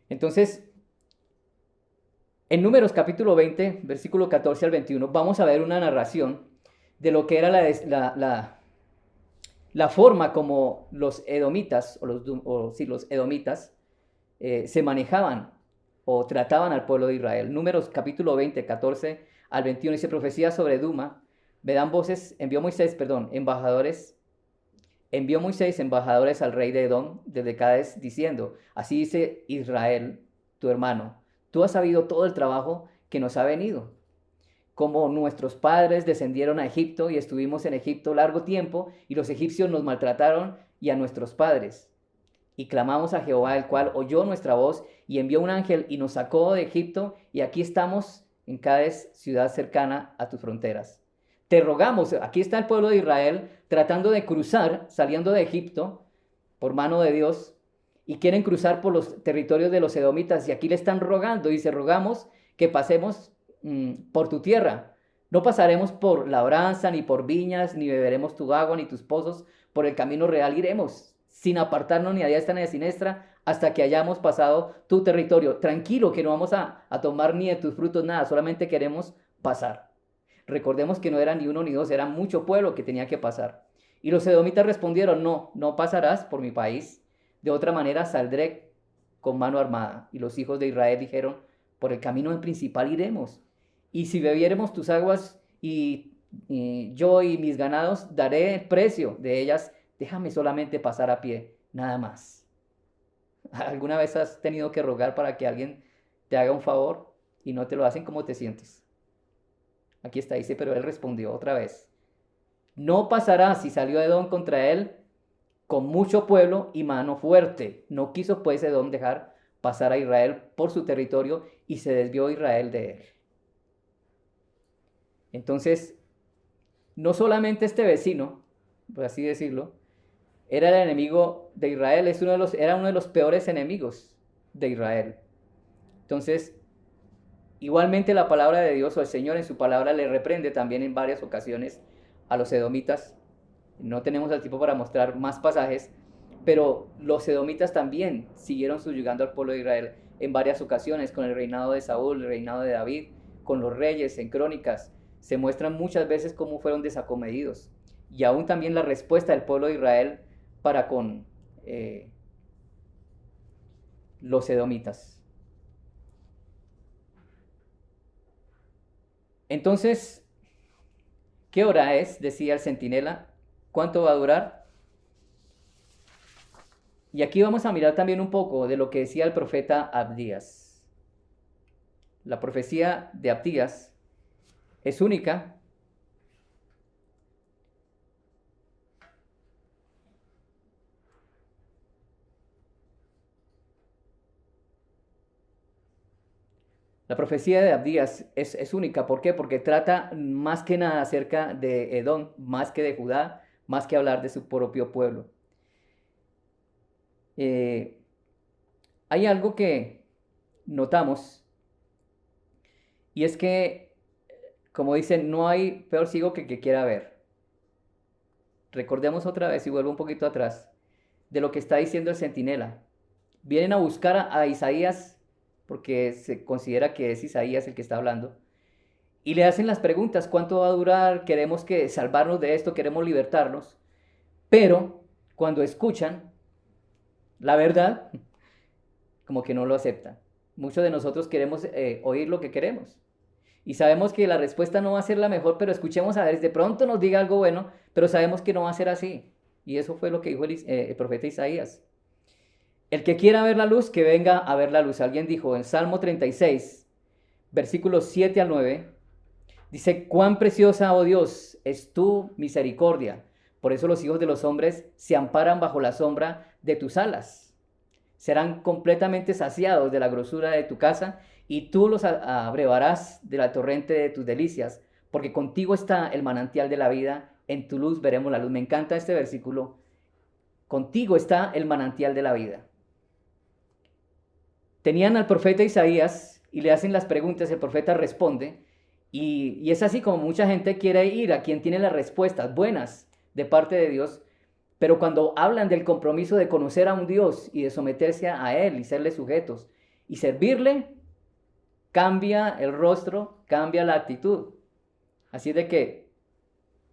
A: Entonces, en Números capítulo 20, versículo 14 al 21, vamos a ver una narración de lo que era la forma como los edomitas, los edomitas se manejaban o trataban al pueblo de Israel. Números capítulo 20, 14 al 21 dice: profecía sobre Duma, envió Moisés embajadores al rey de Edom desde Cades, diciendo: así dice Israel, tu hermano, tú has sabido todo el trabajo que nos ha venido, como nuestros padres descendieron a Egipto y estuvimos en Egipto largo tiempo, y los egipcios nos maltrataron y a nuestros padres. Y clamamos a Jehová, el cual oyó nuestra voz y envió un ángel y nos sacó de Egipto, y aquí estamos en Cades, ciudad cercana a tus fronteras. Te rogamos, aquí está el pueblo de Israel tratando de cruzar, saliendo de Egipto por mano de Dios, y quieren cruzar por los territorios de los edomitas, y aquí le están rogando, dice: rogamos que pasemos por tu tierra. No pasaremos por labranza, ni por viñas, ni beberemos tu agua, ni tus pozos. Por el camino real iremos, sin apartarnos ni a diestra ni a siniestra, hasta que hayamos pasado tu territorio. Tranquilo, que no vamos a tomar ni de tus frutos nada, solamente queremos pasar. Recordemos que no era ni uno ni dos, era mucho pueblo que tenía que pasar. Y los edomitas respondieron: no, no pasarás por mi país. De otra manera saldré con mano armada. Y los hijos de Israel dijeron: por el camino principal iremos. Y si bebiéremos tus aguas, y yo y mis ganados, daré el precio de ellas. Déjame solamente pasar a pie, nada más. ¿Alguna vez has tenido que rogar para que alguien te haga un favor y no te lo hacen? ¿Cómo te sientes? Aquí está, dice: pero él respondió otra vez: no pasará. Si salió Edom contra él con mucho pueblo y mano fuerte. No quiso pues Edom dejar pasar a Israel por su territorio, y se desvió Israel de él. Entonces, no solamente este vecino, por así decirlo, era el enemigo de Israel, era uno de los peores enemigos de Israel. Entonces, igualmente la palabra de Dios, o el Señor en su palabra, le reprende también en varias ocasiones a los edomitas. No tenemos el tiempo para mostrar más pasajes, pero los edomitas también siguieron subyugando al pueblo de Israel en varias ocasiones, con el reinado de Saúl, el reinado de David, con los reyes. En Crónicas se muestran muchas veces cómo fueron desacomedidos, y aún también la respuesta del pueblo de Israel para con los edomitas. Entonces, ¿qué hora es?, decía el centinela. ¿Cuánto va a durar? Y aquí vamos a mirar también un poco de lo que decía el profeta Abdías. La profecía de Abdías es única. La profecía de Abdías es única. ¿Por qué? Porque trata más que nada acerca de Edom, más que de Judá, más que hablar de su propio pueblo. Hay algo que notamos, y es que, como dicen, no hay peor ciego que el que quiera ver. Recordemos otra vez, y vuelvo un poquito atrás, de lo que está diciendo el centinela. Vienen a buscar a Isaías, porque se considera que es Isaías el que está hablando, y le hacen las preguntas: ¿cuánto va a durar? Queremos salvarnos de esto, queremos libertarnos. Pero cuando escuchan la verdad, como que no lo aceptan. Muchos de nosotros queremos oír lo que queremos, y sabemos que la respuesta no va a ser la mejor, pero escuchemos a ver, de pronto nos diga algo bueno, pero sabemos que no va a ser así. Y eso fue lo que dijo el profeta Isaías: el que quiera ver la luz, que venga a ver la luz. Alguien dijo en Salmo 36, versículos 7 al 9, dice: cuán preciosa, oh Dios, es tu misericordia. Por eso los hijos de los hombres se amparan bajo la sombra de tus alas. Serán completamente saciados de la grosura de tu casa, y tú los abrevarás de la torrente de tus delicias, porque contigo está el manantial de la vida, en tu luz veremos la luz. Me encanta este versículo: contigo está el manantial de la vida. Tenían al profeta Isaías y le hacen las preguntas, el profeta responde, y es así como mucha gente quiere ir a quien tiene las respuestas buenas de parte de Dios. Pero cuando hablan del compromiso de conocer a un Dios y de someterse a Él y serle sujetos y servirle, cambia el rostro, cambia la actitud. Así de que,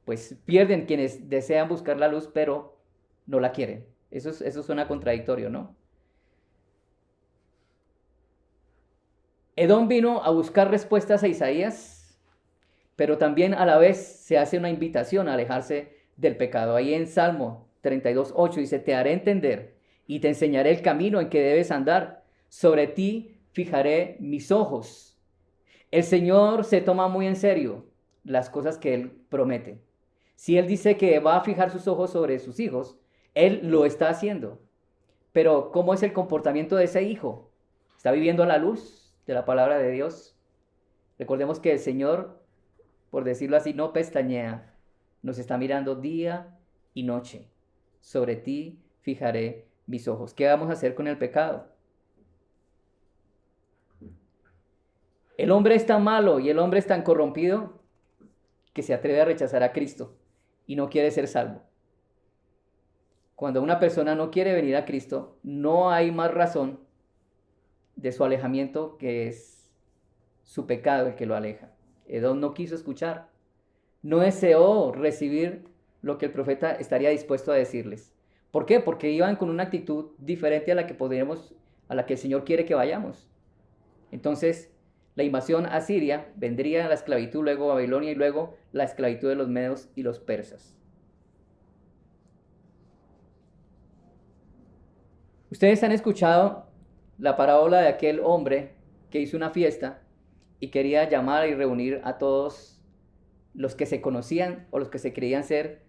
A: pues, pierden quienes desean buscar la luz, pero no la quieren. Eso suena contradictorio, ¿no? Edom vino a buscar respuestas a Isaías, pero también a la vez se hace una invitación a alejarse del pecado. Ahí en Salmo 32:8 dice, te haré entender y te enseñaré el camino en que debes andar. Sobre ti fijaré mis ojos. El Señor se toma muy en serio las cosas que Él promete. Si Él dice que va a fijar sus ojos sobre sus hijos, Él lo está haciendo. Pero ¿cómo es el comportamiento de ese hijo? ¿Está viviendo a la luz de la palabra de Dios? Recordemos que el Señor, por decirlo así, no pestañea. Nos está mirando día y noche. Sobre ti fijaré mis ojos. ¿Qué vamos a hacer con el pecado? El hombre es tan malo y el hombre es tan corrompido que se atreve a rechazar a Cristo y no quiere ser salvo. Cuando una persona no quiere venir a Cristo, no hay más razón de su alejamiento que es su pecado el que lo aleja. Edom no quiso escuchar, no deseó recibir lo que el profeta estaría dispuesto a decirles. ¿Por qué? Porque iban con una actitud diferente a la que el Señor quiere que vayamos. Entonces, la invasión asiria vendría la esclavitud, luego Babilonia y luego la esclavitud de los medos y los persas. Ustedes han escuchado la parábola de aquel hombre que hizo una fiesta y quería llamar y reunir a todos los que se conocían o los que se creían ser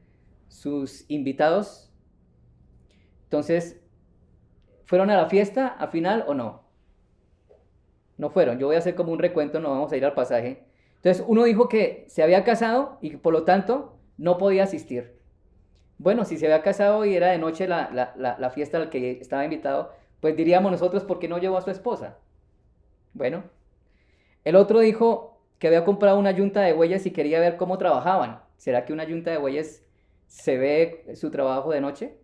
A: sus invitados. Entonces, ¿fueron a la fiesta al final o no? No fueron. Yo voy a hacer como un recuento, no vamos a ir al pasaje. Entonces, uno dijo que se había casado y por lo tanto no podía asistir. Bueno, si se había casado y era de noche la fiesta al que estaba invitado, pues diríamos nosotros, ¿por qué no llevó a su esposa? Bueno, el otro dijo que había comprado una yunta de bueyes y quería ver cómo trabajaban. ¿Será que una yunta de bueyes se ve su trabajo de noche?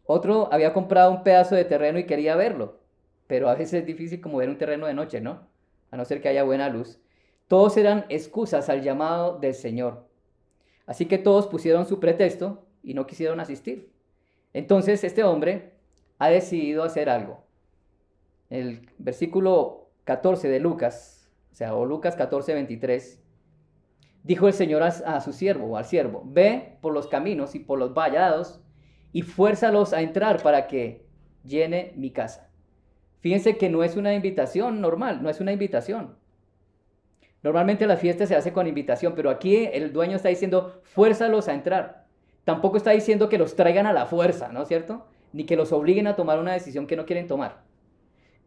A: Otro había comprado un pedazo de terreno y quería verlo, pero a veces es difícil como ver un terreno de noche, ¿no? A no ser que haya buena luz. Todos eran excusas al llamado del Señor. Así que todos pusieron su pretexto y no quisieron asistir. Entonces este hombre ha decidido hacer algo. El versículo 14 de Lucas, o Lucas 14:23, dijo el Señor a su siervo o al siervo, ve por los caminos y por los vallados y fuérzalos a entrar para que llene mi casa. Fíjense que no es una invitación normal, no es una invitación. Normalmente la fiesta se hace con invitación, pero aquí el dueño está diciendo, fuérzalos a entrar. Tampoco está diciendo que los traigan a la fuerza, ¿no es cierto? Ni que los obliguen a tomar una decisión que no quieren tomar.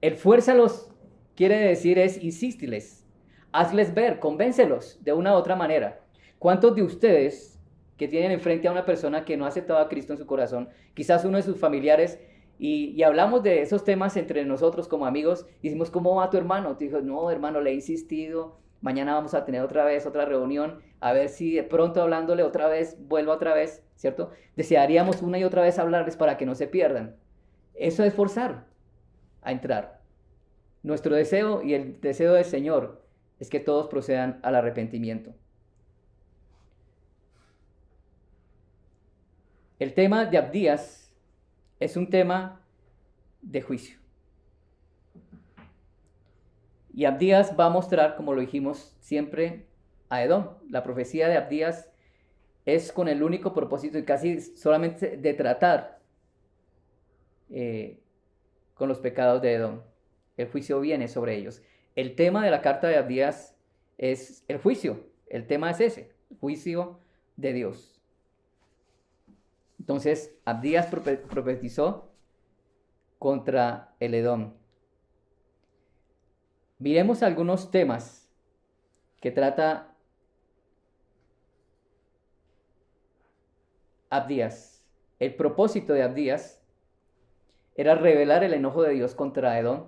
A: El fuérzalos quiere decir es insístiles, hazles ver, convéncelos de una u otra manera. ¿Cuántos de ustedes que tienen enfrente a una persona que no ha aceptado a Cristo en su corazón, quizás uno de sus familiares, y hablamos de esos temas entre nosotros como amigos, y decimos, ¿cómo va tu hermano? Te dijo, no, hermano, le he insistido, mañana vamos a tener otra reunión, a ver si de pronto hablándole otra vez, vuelva otra vez, ¿cierto? Desearíamos una y otra vez hablarles para que no se pierdan. Eso es forzar a entrar. Nuestro deseo y el deseo del Señor es que todos procedan al arrepentimiento. El tema de Abdías es un tema de juicio. Y Abdías va a mostrar, como lo dijimos siempre, a Edom. La profecía de Abdías es con el único propósito y casi solamente de tratar con los pecados de Edom. El juicio viene sobre ellos. El tema de la carta de Abdías es el juicio. El tema es ese, el juicio de Dios. Entonces, Abdías profetizó contra el Edom. Miremos algunos temas que trata Abdías. El propósito de Abdías era revelar el enojo de Dios contra Edom,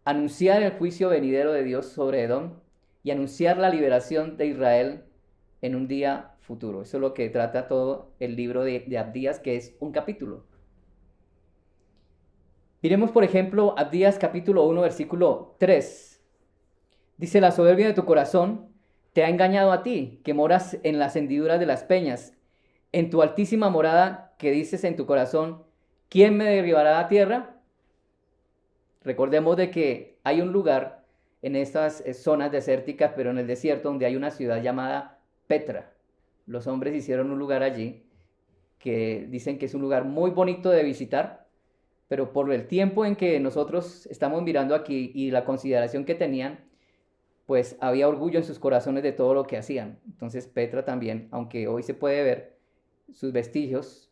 A: anunciar el juicio venidero de Dios sobre Edom y anunciar la liberación de Israel en un día futuro. Eso es lo que trata todo el libro de Abdías, que es un capítulo. Miremos, por ejemplo, Abdías capítulo 1, versículo 3. Dice, la soberbia de tu corazón te ha engañado a ti, que moras en las hendiduras de las peñas, en tu altísima morada que dices en tu corazón, ¿quién me derribará a tierra? Recordemos de que hay un lugar en estas zonas desérticas, pero en el desierto, donde hay una ciudad llamada Petra. Los hombres hicieron un lugar allí que dicen que es un lugar muy bonito de visitar, pero por el tiempo en que nosotros estamos mirando aquí y la consideración que tenían, pues había orgullo en sus corazones de todo lo que hacían. Entonces Petra también, aunque hoy se puede ver sus vestigios,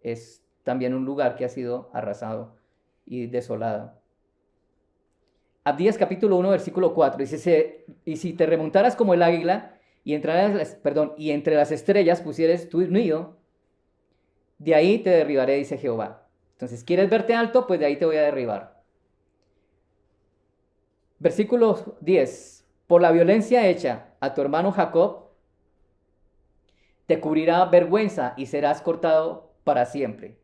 A: es también un lugar que ha sido arrasado y desolado. Abdías capítulo 1, versículo 4, dice, y si te remontaras como el águila y entre las estrellas pusieres tu nido, de ahí te derribaré, dice Jehová. Entonces, ¿quieres verte alto? Pues de ahí te voy a derribar. Versículo 10. Por la violencia hecha a tu hermano Jacob, te cubrirá vergüenza y serás cortado para siempre.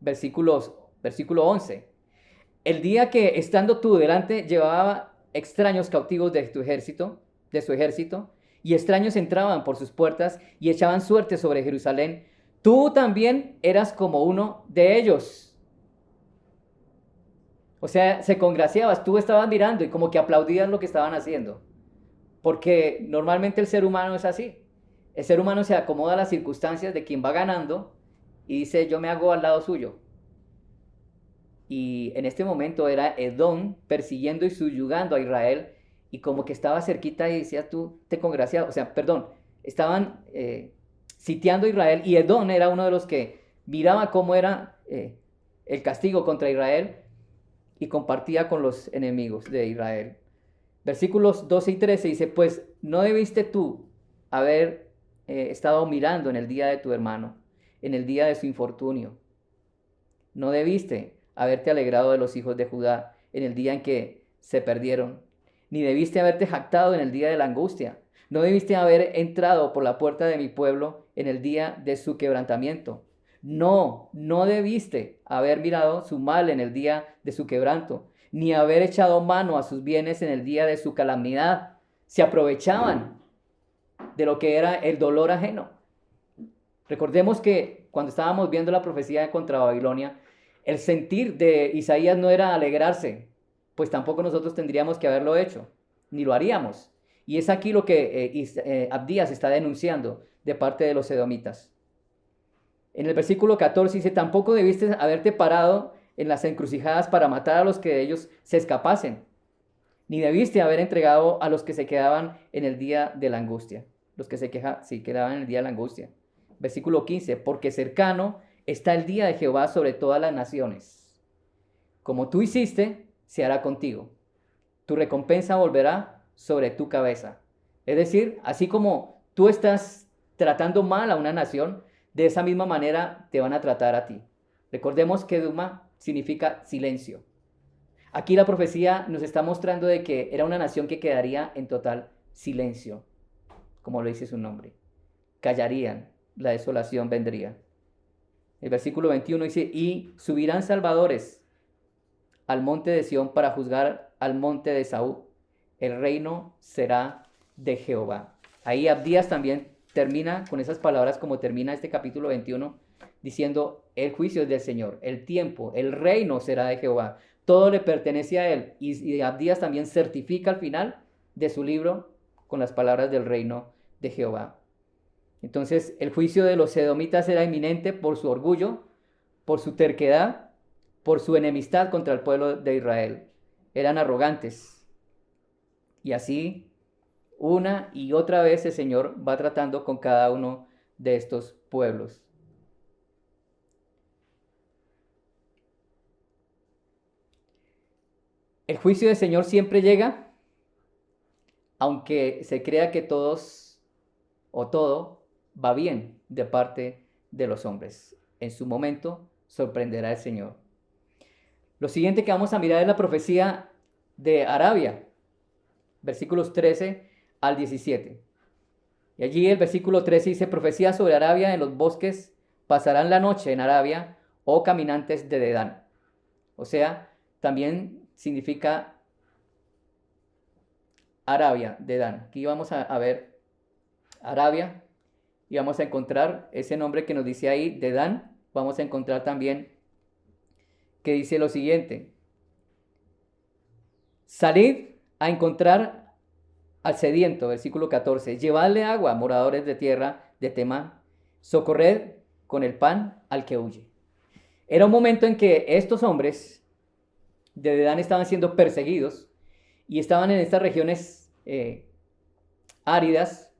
A: Versículo 11. El día que estando tú delante llevaba extraños cautivos de su ejército, y extraños entraban por sus puertas y echaban suerte sobre Jerusalén, tú también eras como uno de ellos. O sea, se congraciabas, tú estabas mirando y como que aplaudías lo que estaban haciendo. Porque normalmente el ser humano es así. El ser humano se acomoda a las circunstancias de quien va ganando y dice, yo me hago al lado suyo. Y en este momento era Edom persiguiendo y subyugando a Israel, y como que estaba cerquita y decía, tú te congraciabas, o sea, perdón, estaban sitiando a Israel, y Edom era uno de los que miraba cómo era el castigo contra Israel y compartía con los enemigos de Israel. Versículos 12 y 13 dice, pues no debiste tú haber estado mirando en el día de tu hermano, en el día de su infortunio. No debiste haberte alegrado de los hijos de Judá en el día en que se perdieron, ni debiste haberte jactado en el día de la angustia. No debiste haber entrado por la puerta de mi pueblo en el día de su quebrantamiento. No debiste haber mirado su mal en el día de su quebranto, ni haber echado mano a sus bienes en el día de su calamidad. Se aprovechaban de lo que era el dolor ajeno. Recordemos que cuando estábamos viendo la profecía contra Babilonia, el sentir de Isaías no era alegrarse, pues tampoco nosotros tendríamos que haberlo hecho, ni lo haríamos. Y es aquí lo que Abdías está denunciando de parte de los edomitas. En el versículo 14 dice, tampoco debiste haberte parado en las encrucijadas para matar a los que de ellos se escapasen, ni debiste haber entregado a los que se quedaban en el día de la angustia. Los que quedaban en el día de la angustia. Versículo 15, porque cercano está el día de Jehová sobre todas las naciones. Como tú hiciste, se hará contigo. Tu recompensa volverá sobre tu cabeza. Es decir, así como tú estás tratando mal a una nación, de esa misma manera te van a tratar a ti. Recordemos que Duma significa silencio. Aquí la profecía nos está mostrando de que era una nación que quedaría en total silencio, como lo dice su nombre. Callarían, la desolación vendría. El versículo 21 dice, y subirán salvadores al monte de Sión para juzgar al monte de Saúl. El reino será de Jehová. Ahí Abdías también termina con esas palabras como termina este capítulo 21, diciendo, el juicio es del Señor, el tiempo, el reino será de Jehová. Todo le pertenece a él. Y Abdías también certifica al final de su libro con las palabras del reino de Jehová. Entonces, el juicio de los edomitas era inminente por su orgullo, por su terquedad, por su enemistad contra el pueblo de Israel. Eran arrogantes. Y así, una y otra vez el Señor va tratando con cada uno de estos pueblos. El juicio del Señor siempre llega, aunque se crea que todos o todo va bien de parte de los hombres. En su momento sorprenderá el Señor. Lo siguiente que vamos a mirar es la profecía de Arabia, versículos 13 al 17. Y allí el versículo 13 dice, profecía sobre Arabia: en los bosques pasarán la noche en Arabia, oh caminantes de Dedán. O sea, también significa Arabia, Dedán. Aquí vamos a ver Arabia y vamos a encontrar ese nombre que nos dice ahí, Dedán. Vamos a encontrar también que dice lo siguiente, salid a encontrar al sediento, versículo 14, llevadle agua, moradores de tierra de Temán, socorred con el pan al que huye. Era un momento en que estos hombres de Dedán estaban siendo perseguidos y estaban en estas regiones áridas,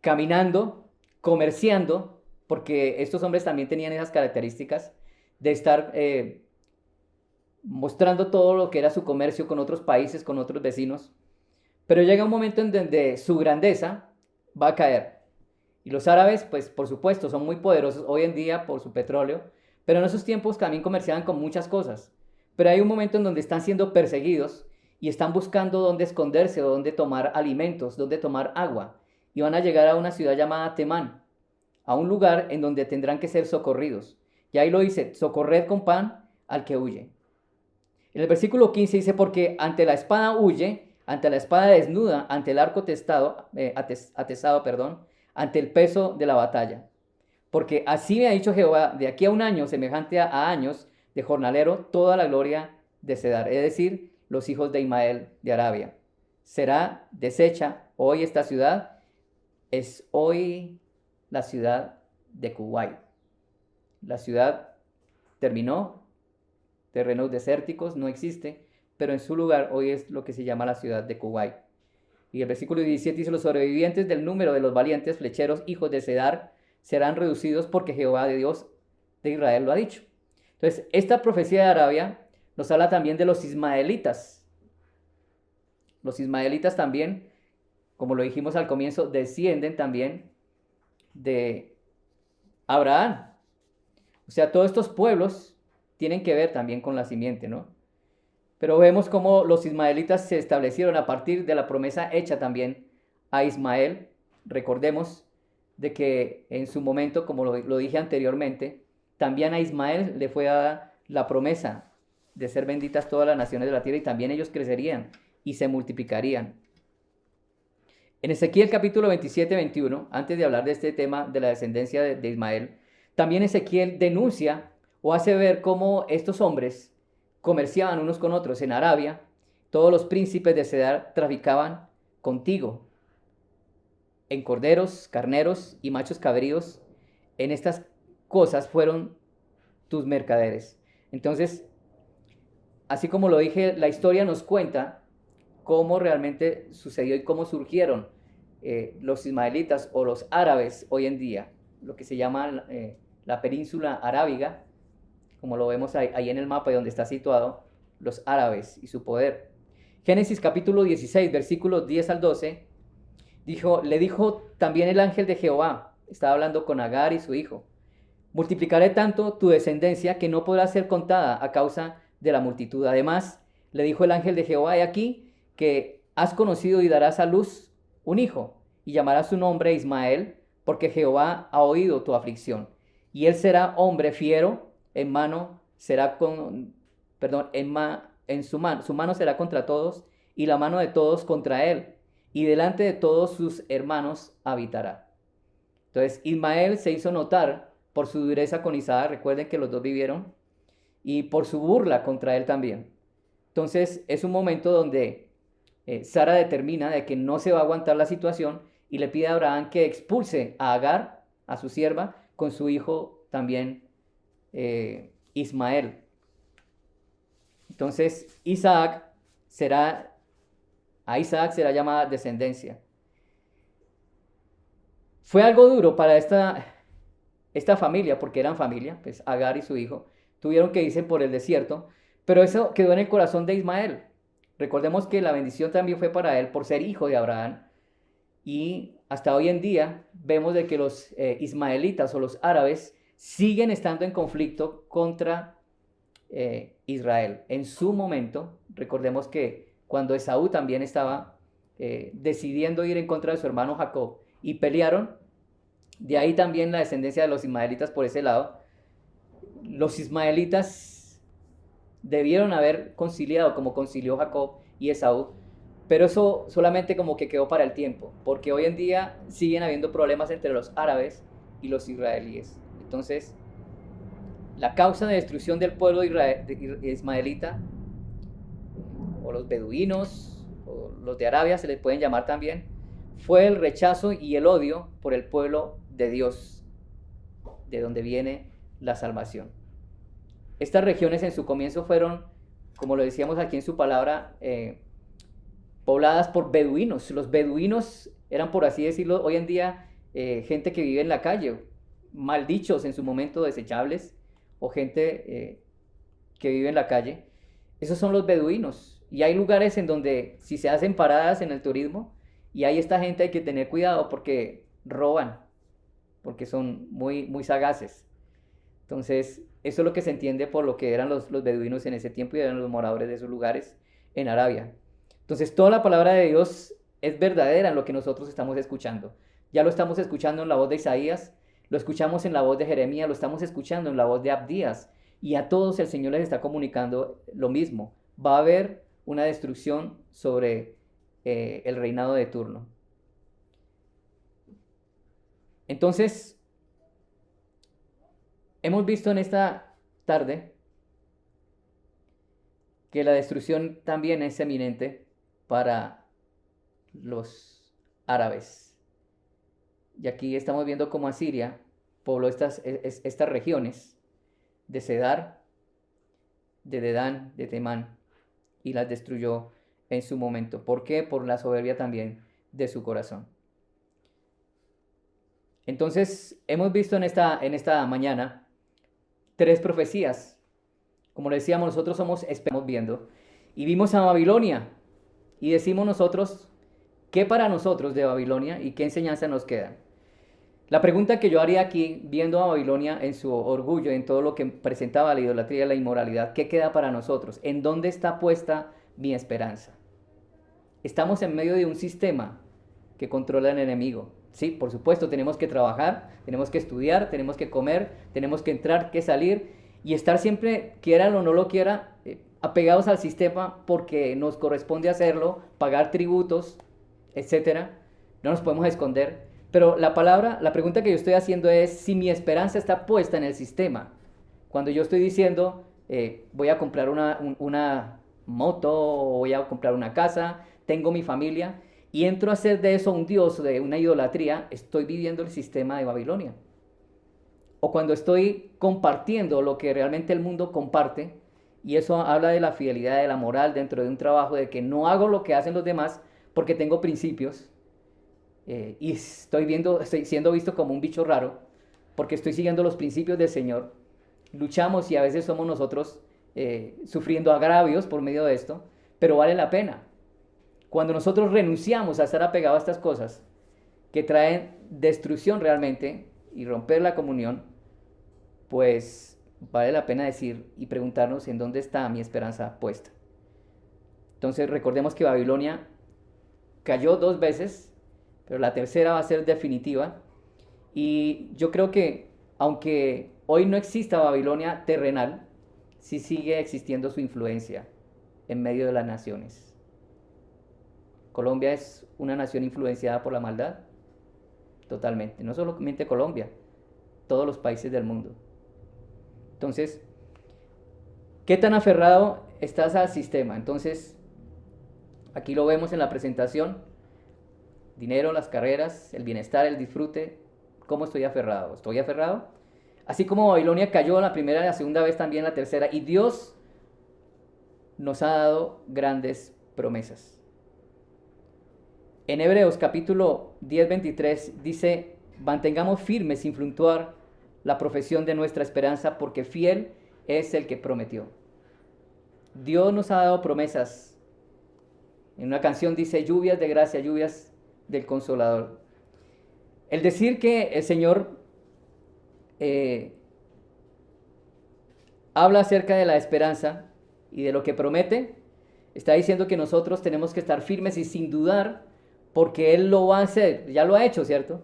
A: caminando, comerciando, porque estos hombres también tenían esas características de estar mostrando todo lo que era su comercio con otros países, con otros vecinos. Pero llega un momento en donde su grandeza va a caer. Y los árabes, pues por supuesto, son muy poderosos hoy en día por su petróleo, pero en esos tiempos también comerciaban con muchas cosas. Pero hay un momento en donde están siendo perseguidos y están buscando dónde esconderse o dónde tomar alimentos, dónde tomar agua. Y van a llegar a una ciudad llamada Temán, a un lugar en donde tendrán que ser socorridos. Y ahí lo dice, socorred con pan al que huye. En el versículo 15 dice, porque ante la espada huye, ante la espada desnuda, ante el arco atesado, ante el peso de la batalla. Porque así me ha dicho Jehová, de aquí a un año, semejante a años de jornalero, toda la gloria de Cedar, es decir, los hijos de Ismael de Arabia. Será deshecha hoy esta ciudad, es hoy la ciudad de Kuwait. La ciudad terminó, terrenos desérticos, no existe, pero en su lugar hoy es lo que se llama la ciudad de Kuwait. Y el versículo 17 dice, los sobrevivientes del número de los valientes flecheros, hijos de Cedar, serán reducidos porque Jehová de Dios de Israel lo ha dicho. Entonces, esta profecía de Arabia nos habla también de los ismaelitas. Los ismaelitas también, como lo dijimos al comienzo, descienden también de Abraham. O sea, todos estos pueblos tienen que ver también con la simiente, ¿no? Pero vemos cómo los ismaelitas se establecieron a partir de la promesa hecha también a Ismael. Recordemos de que en su momento, como lo dije anteriormente, también a Ismael le fue dada la promesa de ser benditas todas las naciones de la tierra y también ellos crecerían y se multiplicarían. En Ezequiel capítulo 27-21, antes de hablar de este tema de la descendencia de Ismael, también Ezequiel denuncia o hace ver cómo estos hombres comerciaban unos con otros en Arabia. Todos los príncipes de Cedar traficaban contigo en corderos, carneros y machos cabríos. En estas cosas fueron tus mercaderes. Entonces, así como lo dije, la historia nos cuenta cómo realmente sucedió y cómo surgieron los ismaelitas o los árabes hoy en día, lo que se llama la península arábiga, como lo vemos ahí en el mapa donde está situado, los árabes y su poder. Génesis capítulo 16, versículos 10 al 12, le dijo también el ángel de Jehová, estaba hablando con Agar y su hijo, multiplicaré tanto tu descendencia que no podrá ser contada a causa de la multitud. Además, le dijo el ángel de Jehová, he aquí que has conocido y darás a luz un hijo, y llamarás su nombre Ismael, porque Jehová ha oído tu aflicción, y él será hombre fiero, su mano será contra todos, y la mano de todos contra él, y delante de todos sus hermanos habitará. Entonces Ismael se hizo notar por su dureza con Isaac, recuerden que los dos vivieron, y por su burla contra él también. Entonces es un momento donde Sara determina de que no se va a aguantar la situación y le pide a Abraham que expulse a Agar, a su sierva, con su hijo también Ismael. Entonces a Isaac será llamada descendencia. Fue algo duro para esta familia, porque eran familia, pues Agar y su hijo, tuvieron que irse por el desierto, pero eso quedó en el corazón de Ismael. Recordemos que la bendición también fue para él por ser hijo de Abraham, y hasta hoy en día vemos de que los ismaelitas o los árabes siguen estando en conflicto contra Israel. En su momento, recordemos que cuando Esaú también estaba decidiendo ir en contra de su hermano Jacob y pelearon, de ahí también la descendencia de los ismaelitas por ese lado. Los ismaelitas debieron haber conciliado como concilió Jacob y Esaú, pero eso solamente como que quedó para el tiempo, porque hoy en día siguen habiendo problemas entre los árabes y los israelíes. Entonces, la causa de destrucción del pueblo ismaelita o los beduinos, o los de Arabia se les pueden llamar también, fue el rechazo y el odio por el pueblo de Dios, de donde viene la salvación. Estas regiones en su comienzo fueron, como lo decíamos aquí en su palabra, pobladas por beduinos. Los beduinos eran, por así decirlo, hoy en día gente que vive en la calle, maldichos en su momento, desechables, o gente que vive en la calle. Esos son los beduinos. Y hay lugares en donde si se hacen paradas en el turismo y hay esta gente, hay que tener cuidado porque roban, porque son muy, muy sagaces. Entonces, eso es lo que se entiende por lo que eran los beduinos en ese tiempo y eran los moradores de esos lugares en Arabia. Entonces, toda la palabra de Dios es verdadera en lo que nosotros estamos escuchando. Ya lo estamos escuchando en la voz de Isaías, lo escuchamos en la voz de Jeremías, lo estamos escuchando en la voz de Abdías. Y a todos el Señor les está comunicando lo mismo. Va a haber una destrucción sobre el reinado de turno. Entonces, hemos visto en esta tarde que la destrucción también es eminente para los árabes. Y aquí estamos viendo cómo Asiria pobló estas regiones de Cedar, de Dedán, de Temán, y las destruyó en su momento. ¿Por qué? Por la soberbia también de su corazón. Entonces, hemos visto en esta mañana 3 profecías. Como le decíamos, nosotros estamos viendo, y vimos a Babilonia, y decimos nosotros, ¿qué para nosotros de Babilonia y qué enseñanza nos queda? La pregunta que yo haría aquí, viendo a Babilonia en su orgullo, en todo lo que presentaba la idolatría y la inmoralidad, ¿qué queda para nosotros? ¿En dónde está puesta mi esperanza? Estamos en medio de un sistema que controla el enemigo. Sí, por supuesto, tenemos que trabajar, tenemos que estudiar, tenemos que comer, tenemos que entrar, que salir y estar siempre, quieran o no lo quiera, apegados al sistema porque nos corresponde hacerlo, pagar tributos, etcétera. No nos podemos esconder. Pero la pregunta que yo estoy haciendo es si mi esperanza está puesta en el sistema. Cuando yo estoy diciendo, voy a comprar una moto, o voy a comprar una casa, tengo mi familia, y entro a hacer de eso un dios, de una idolatría, estoy viviendo el sistema de Babilonia. O cuando estoy compartiendo lo que realmente el mundo comparte, y eso habla de la fidelidad, de la moral dentro de un trabajo, de que no hago lo que hacen los demás porque tengo principios, y estoy siendo visto como un bicho raro porque estoy siguiendo los principios del Señor. Luchamos y a veces somos nosotros sufriendo agravios por medio de esto, pero vale la pena. Cuando nosotros renunciamos a estar apegados a estas cosas que traen destrucción realmente y romper la comunión, pues vale la pena decir y preguntarnos en dónde está mi esperanza puesta. Entonces recordemos que Babilonia cayó 2 veces, pero la tercera va a ser definitiva. Y yo creo que aunque hoy no exista Babilonia terrenal, sí sigue existiendo su influencia en medio de las naciones. Colombia es una nación influenciada por la maldad, totalmente. No solamente Colombia, todos los países del mundo. Entonces, ¿qué tan aferrado estás al sistema? Entonces, aquí lo vemos en la presentación. Dinero, las carreras, el bienestar, el disfrute. ¿Cómo estoy aferrado? ¿Estoy aferrado? Así como Babilonia cayó la primera y la segunda vez, también la tercera. Y Dios nos ha dado grandes promesas. En Hebreos capítulo 10, 23 dice, mantengamos firmes sin fluctuar la profesión de nuestra esperanza, porque fiel es el que prometió. Dios nos ha dado promesas. En una canción dice, lluvias de gracia, lluvias del Consolador. El decir que el Señor habla acerca de la esperanza y de lo que promete, está diciendo que nosotros tenemos que estar firmes y sin dudar, porque Él lo va a hacer, ya lo ha hecho, ¿cierto?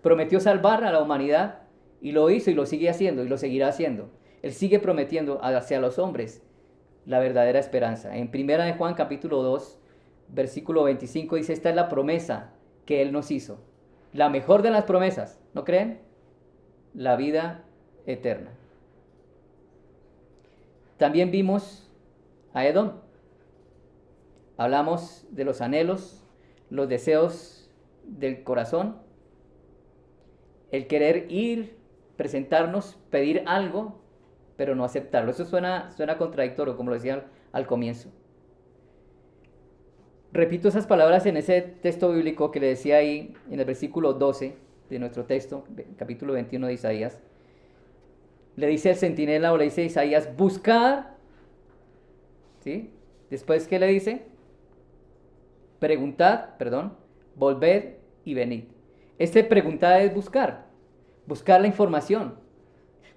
A: Prometió salvar a la humanidad y lo hizo y lo sigue haciendo y lo seguirá haciendo. Él sigue prometiendo hacia los hombres la verdadera esperanza. En 1 de Juan capítulo 2, versículo 25 dice, esta es la promesa que Él nos hizo. La mejor de las promesas, ¿no creen? La vida eterna. También vimos a Edom. Hablamos de los anhelos, los deseos del corazón, el querer ir, presentarnos, pedir algo, pero no aceptarlo. Eso suena contradictorio, como lo decía al comienzo. Repito esas palabras en ese texto bíblico que le decía ahí en el versículo 12 de nuestro texto, capítulo 21 de Isaías. Le dice el centinela o le dice a Isaías, buscad, ¿sí? Después, ¿qué le dice? Preguntad, volved y venid. Este preguntar es buscar la información.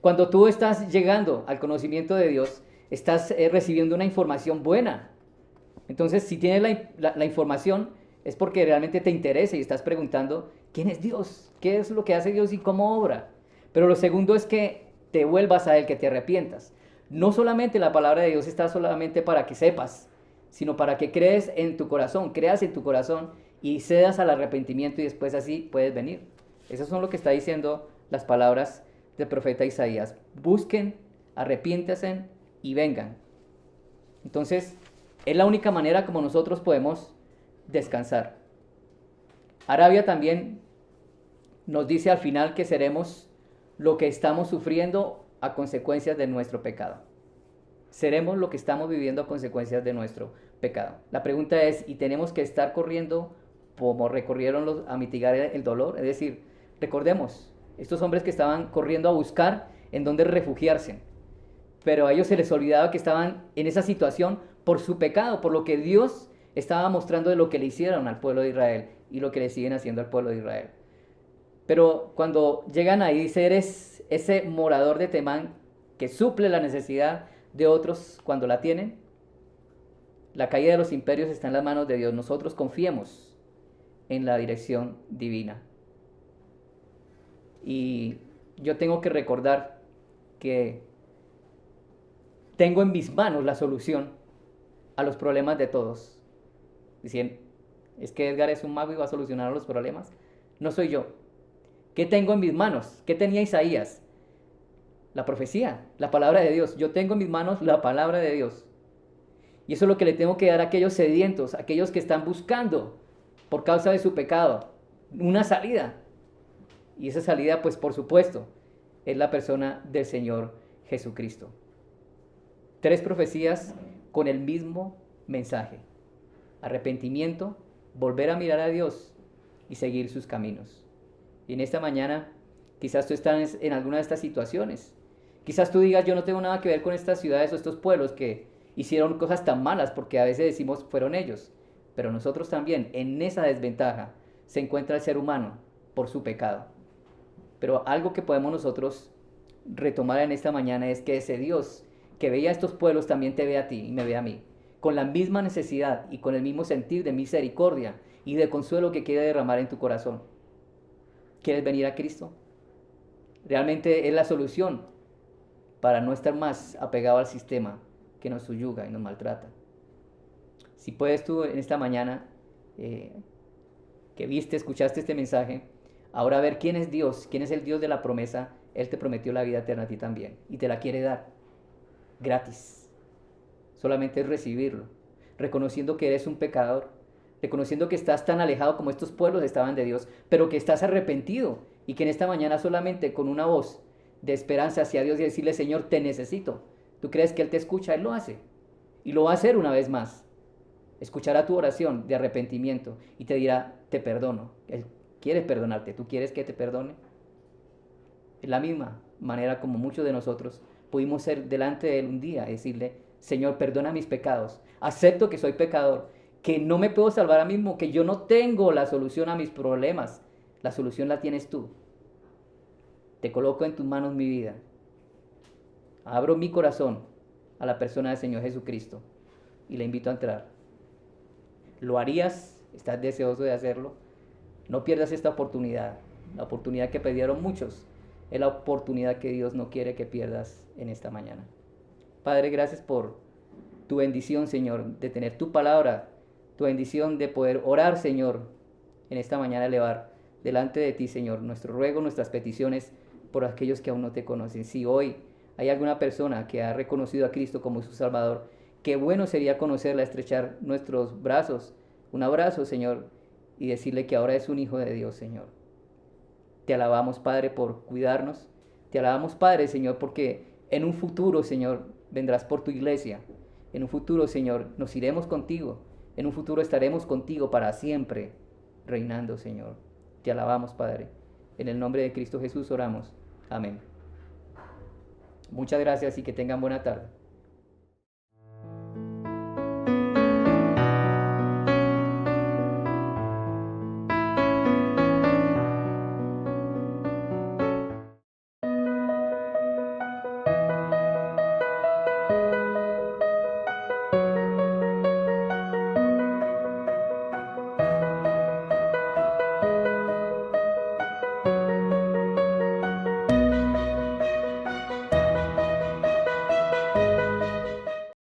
A: Cuando tú estás llegando al conocimiento de Dios, estás recibiendo una información buena. Entonces, si tienes la información, es porque realmente te interesa y estás preguntando, ¿quién es Dios? ¿Qué es lo que hace Dios y cómo obra? Pero lo segundo es que te vuelvas a Él, que te arrepientas. No solamente la palabra de Dios está solamente para que sepas, sino para que creas en tu corazón y cedas al arrepentimiento y después así puedes venir. Eso es lo que está diciendo las palabras del profeta Isaías. Busquen, arrepiéntanse y vengan. Entonces, es la única manera como nosotros podemos descansar. Arabia también nos dice al final que seremos lo que estamos sufriendo a consecuencias de nuestro pecado. Seremos lo que estamos viviendo a consecuencias de nuestro pecado. La pregunta es, ¿y tenemos que estar corriendo como recorrieron a mitigar el dolor? Es decir, recordemos, estos hombres que estaban corriendo a buscar en dónde refugiarse, pero a ellos se les olvidaba que estaban en esa situación por su pecado, por lo que Dios estaba mostrando de lo que le hicieron al pueblo de Israel y lo que le siguen haciendo al pueblo de Israel. Pero cuando llegan ahí, dice, eres ese morador de Temán que suple la necesidad de otros cuando la tienen. La caída de los imperios está en las manos de Dios. Nosotros confiemos en la dirección divina. Y yo tengo que recordar que tengo en mis manos la solución a los problemas de todos. Dicen, ¿es que Edgar es un mago y va a solucionar los problemas? No soy yo. ¿Qué tengo en mis manos? ¿Qué tenía Isaías? La profecía, la palabra de Dios. Yo tengo en mis manos la palabra de Dios. Y eso es lo que le tengo que dar a aquellos sedientos, a aquellos que están buscando por causa de su pecado una salida. Y esa salida, pues por supuesto, es la persona del Señor Jesucristo. 3 profecías con el mismo mensaje: arrepentimiento, volver a mirar a Dios y seguir sus caminos. Y en esta mañana quizás tú estás en alguna de estas situaciones. Quizás tú digas, yo no tengo nada que ver con estas ciudades o estos pueblos que hicieron cosas tan malas, porque a veces decimos fueron ellos. Pero nosotros también, en esa desventaja, se encuentra el ser humano por su pecado. Pero algo que podemos nosotros retomar en esta mañana es que ese Dios que veía a estos pueblos también te ve a ti y me ve a mí, con la misma necesidad y con el mismo sentir de misericordia y de consuelo que quiere derramar en tu corazón. ¿Quieres venir a Cristo? Realmente es la solución para no estar más apegado al sistema que nos subyuga y nos maltrata. Si puedes tú en esta mañana que viste, escuchaste este mensaje, ahora ver quién es Dios, quién es el Dios de la promesa. Él te prometió la vida eterna a ti también y te la quiere dar gratis. Solamente es recibirlo, reconociendo que eres un pecador, reconociendo que estás tan alejado como estos pueblos estaban de Dios, pero que estás arrepentido y que en esta mañana solamente con una voz de esperanza hacia Dios y decirle, Señor, te necesito. ¿Tú crees que Él te escucha? Él lo hace y lo va a hacer una vez más. Escuchará tu oración de arrepentimiento y te dirá, te perdono. Él quiere perdonarte. ¿Tú quieres que te perdone? Es la misma manera como muchos de nosotros pudimos ser delante de Él un día y decirle, Señor, perdona mis pecados. Acepto que soy pecador, que no me puedo salvar a mí mismo, que yo no tengo la solución a mis problemas. La solución la tienes tú. Te coloco en tus manos mi vida. Abro mi corazón a la persona del Señor Jesucristo y le invito a entrar. ¿Lo harías? ¿Estás deseoso de hacerlo? No pierdas esta oportunidad, la oportunidad que perdieron muchos. Es la oportunidad que Dios no quiere que pierdas en esta mañana. Padre, gracias por tu bendición, Señor, de tener tu palabra, tu bendición de poder orar, Señor, en esta mañana, elevar delante de ti, Señor, nuestro ruego, nuestras peticiones por aquellos que aún no te conocen. Si hoy hay alguna persona que ha reconocido a Cristo como su Salvador, qué bueno sería conocerla, estrechar nuestros brazos, un abrazo, Señor, y decirle que ahora es un hijo de Dios, Señor. Te alabamos, Padre, por cuidarnos. Te alabamos, Padre, Señor, porque en un futuro, Señor, vendrás por tu iglesia. En un futuro, Señor, nos iremos contigo. En un futuro estaremos contigo para siempre, reinando, Señor. Te alabamos, Padre. En el nombre de Cristo Jesús oramos. Amén. Muchas gracias y que tengan buena tarde.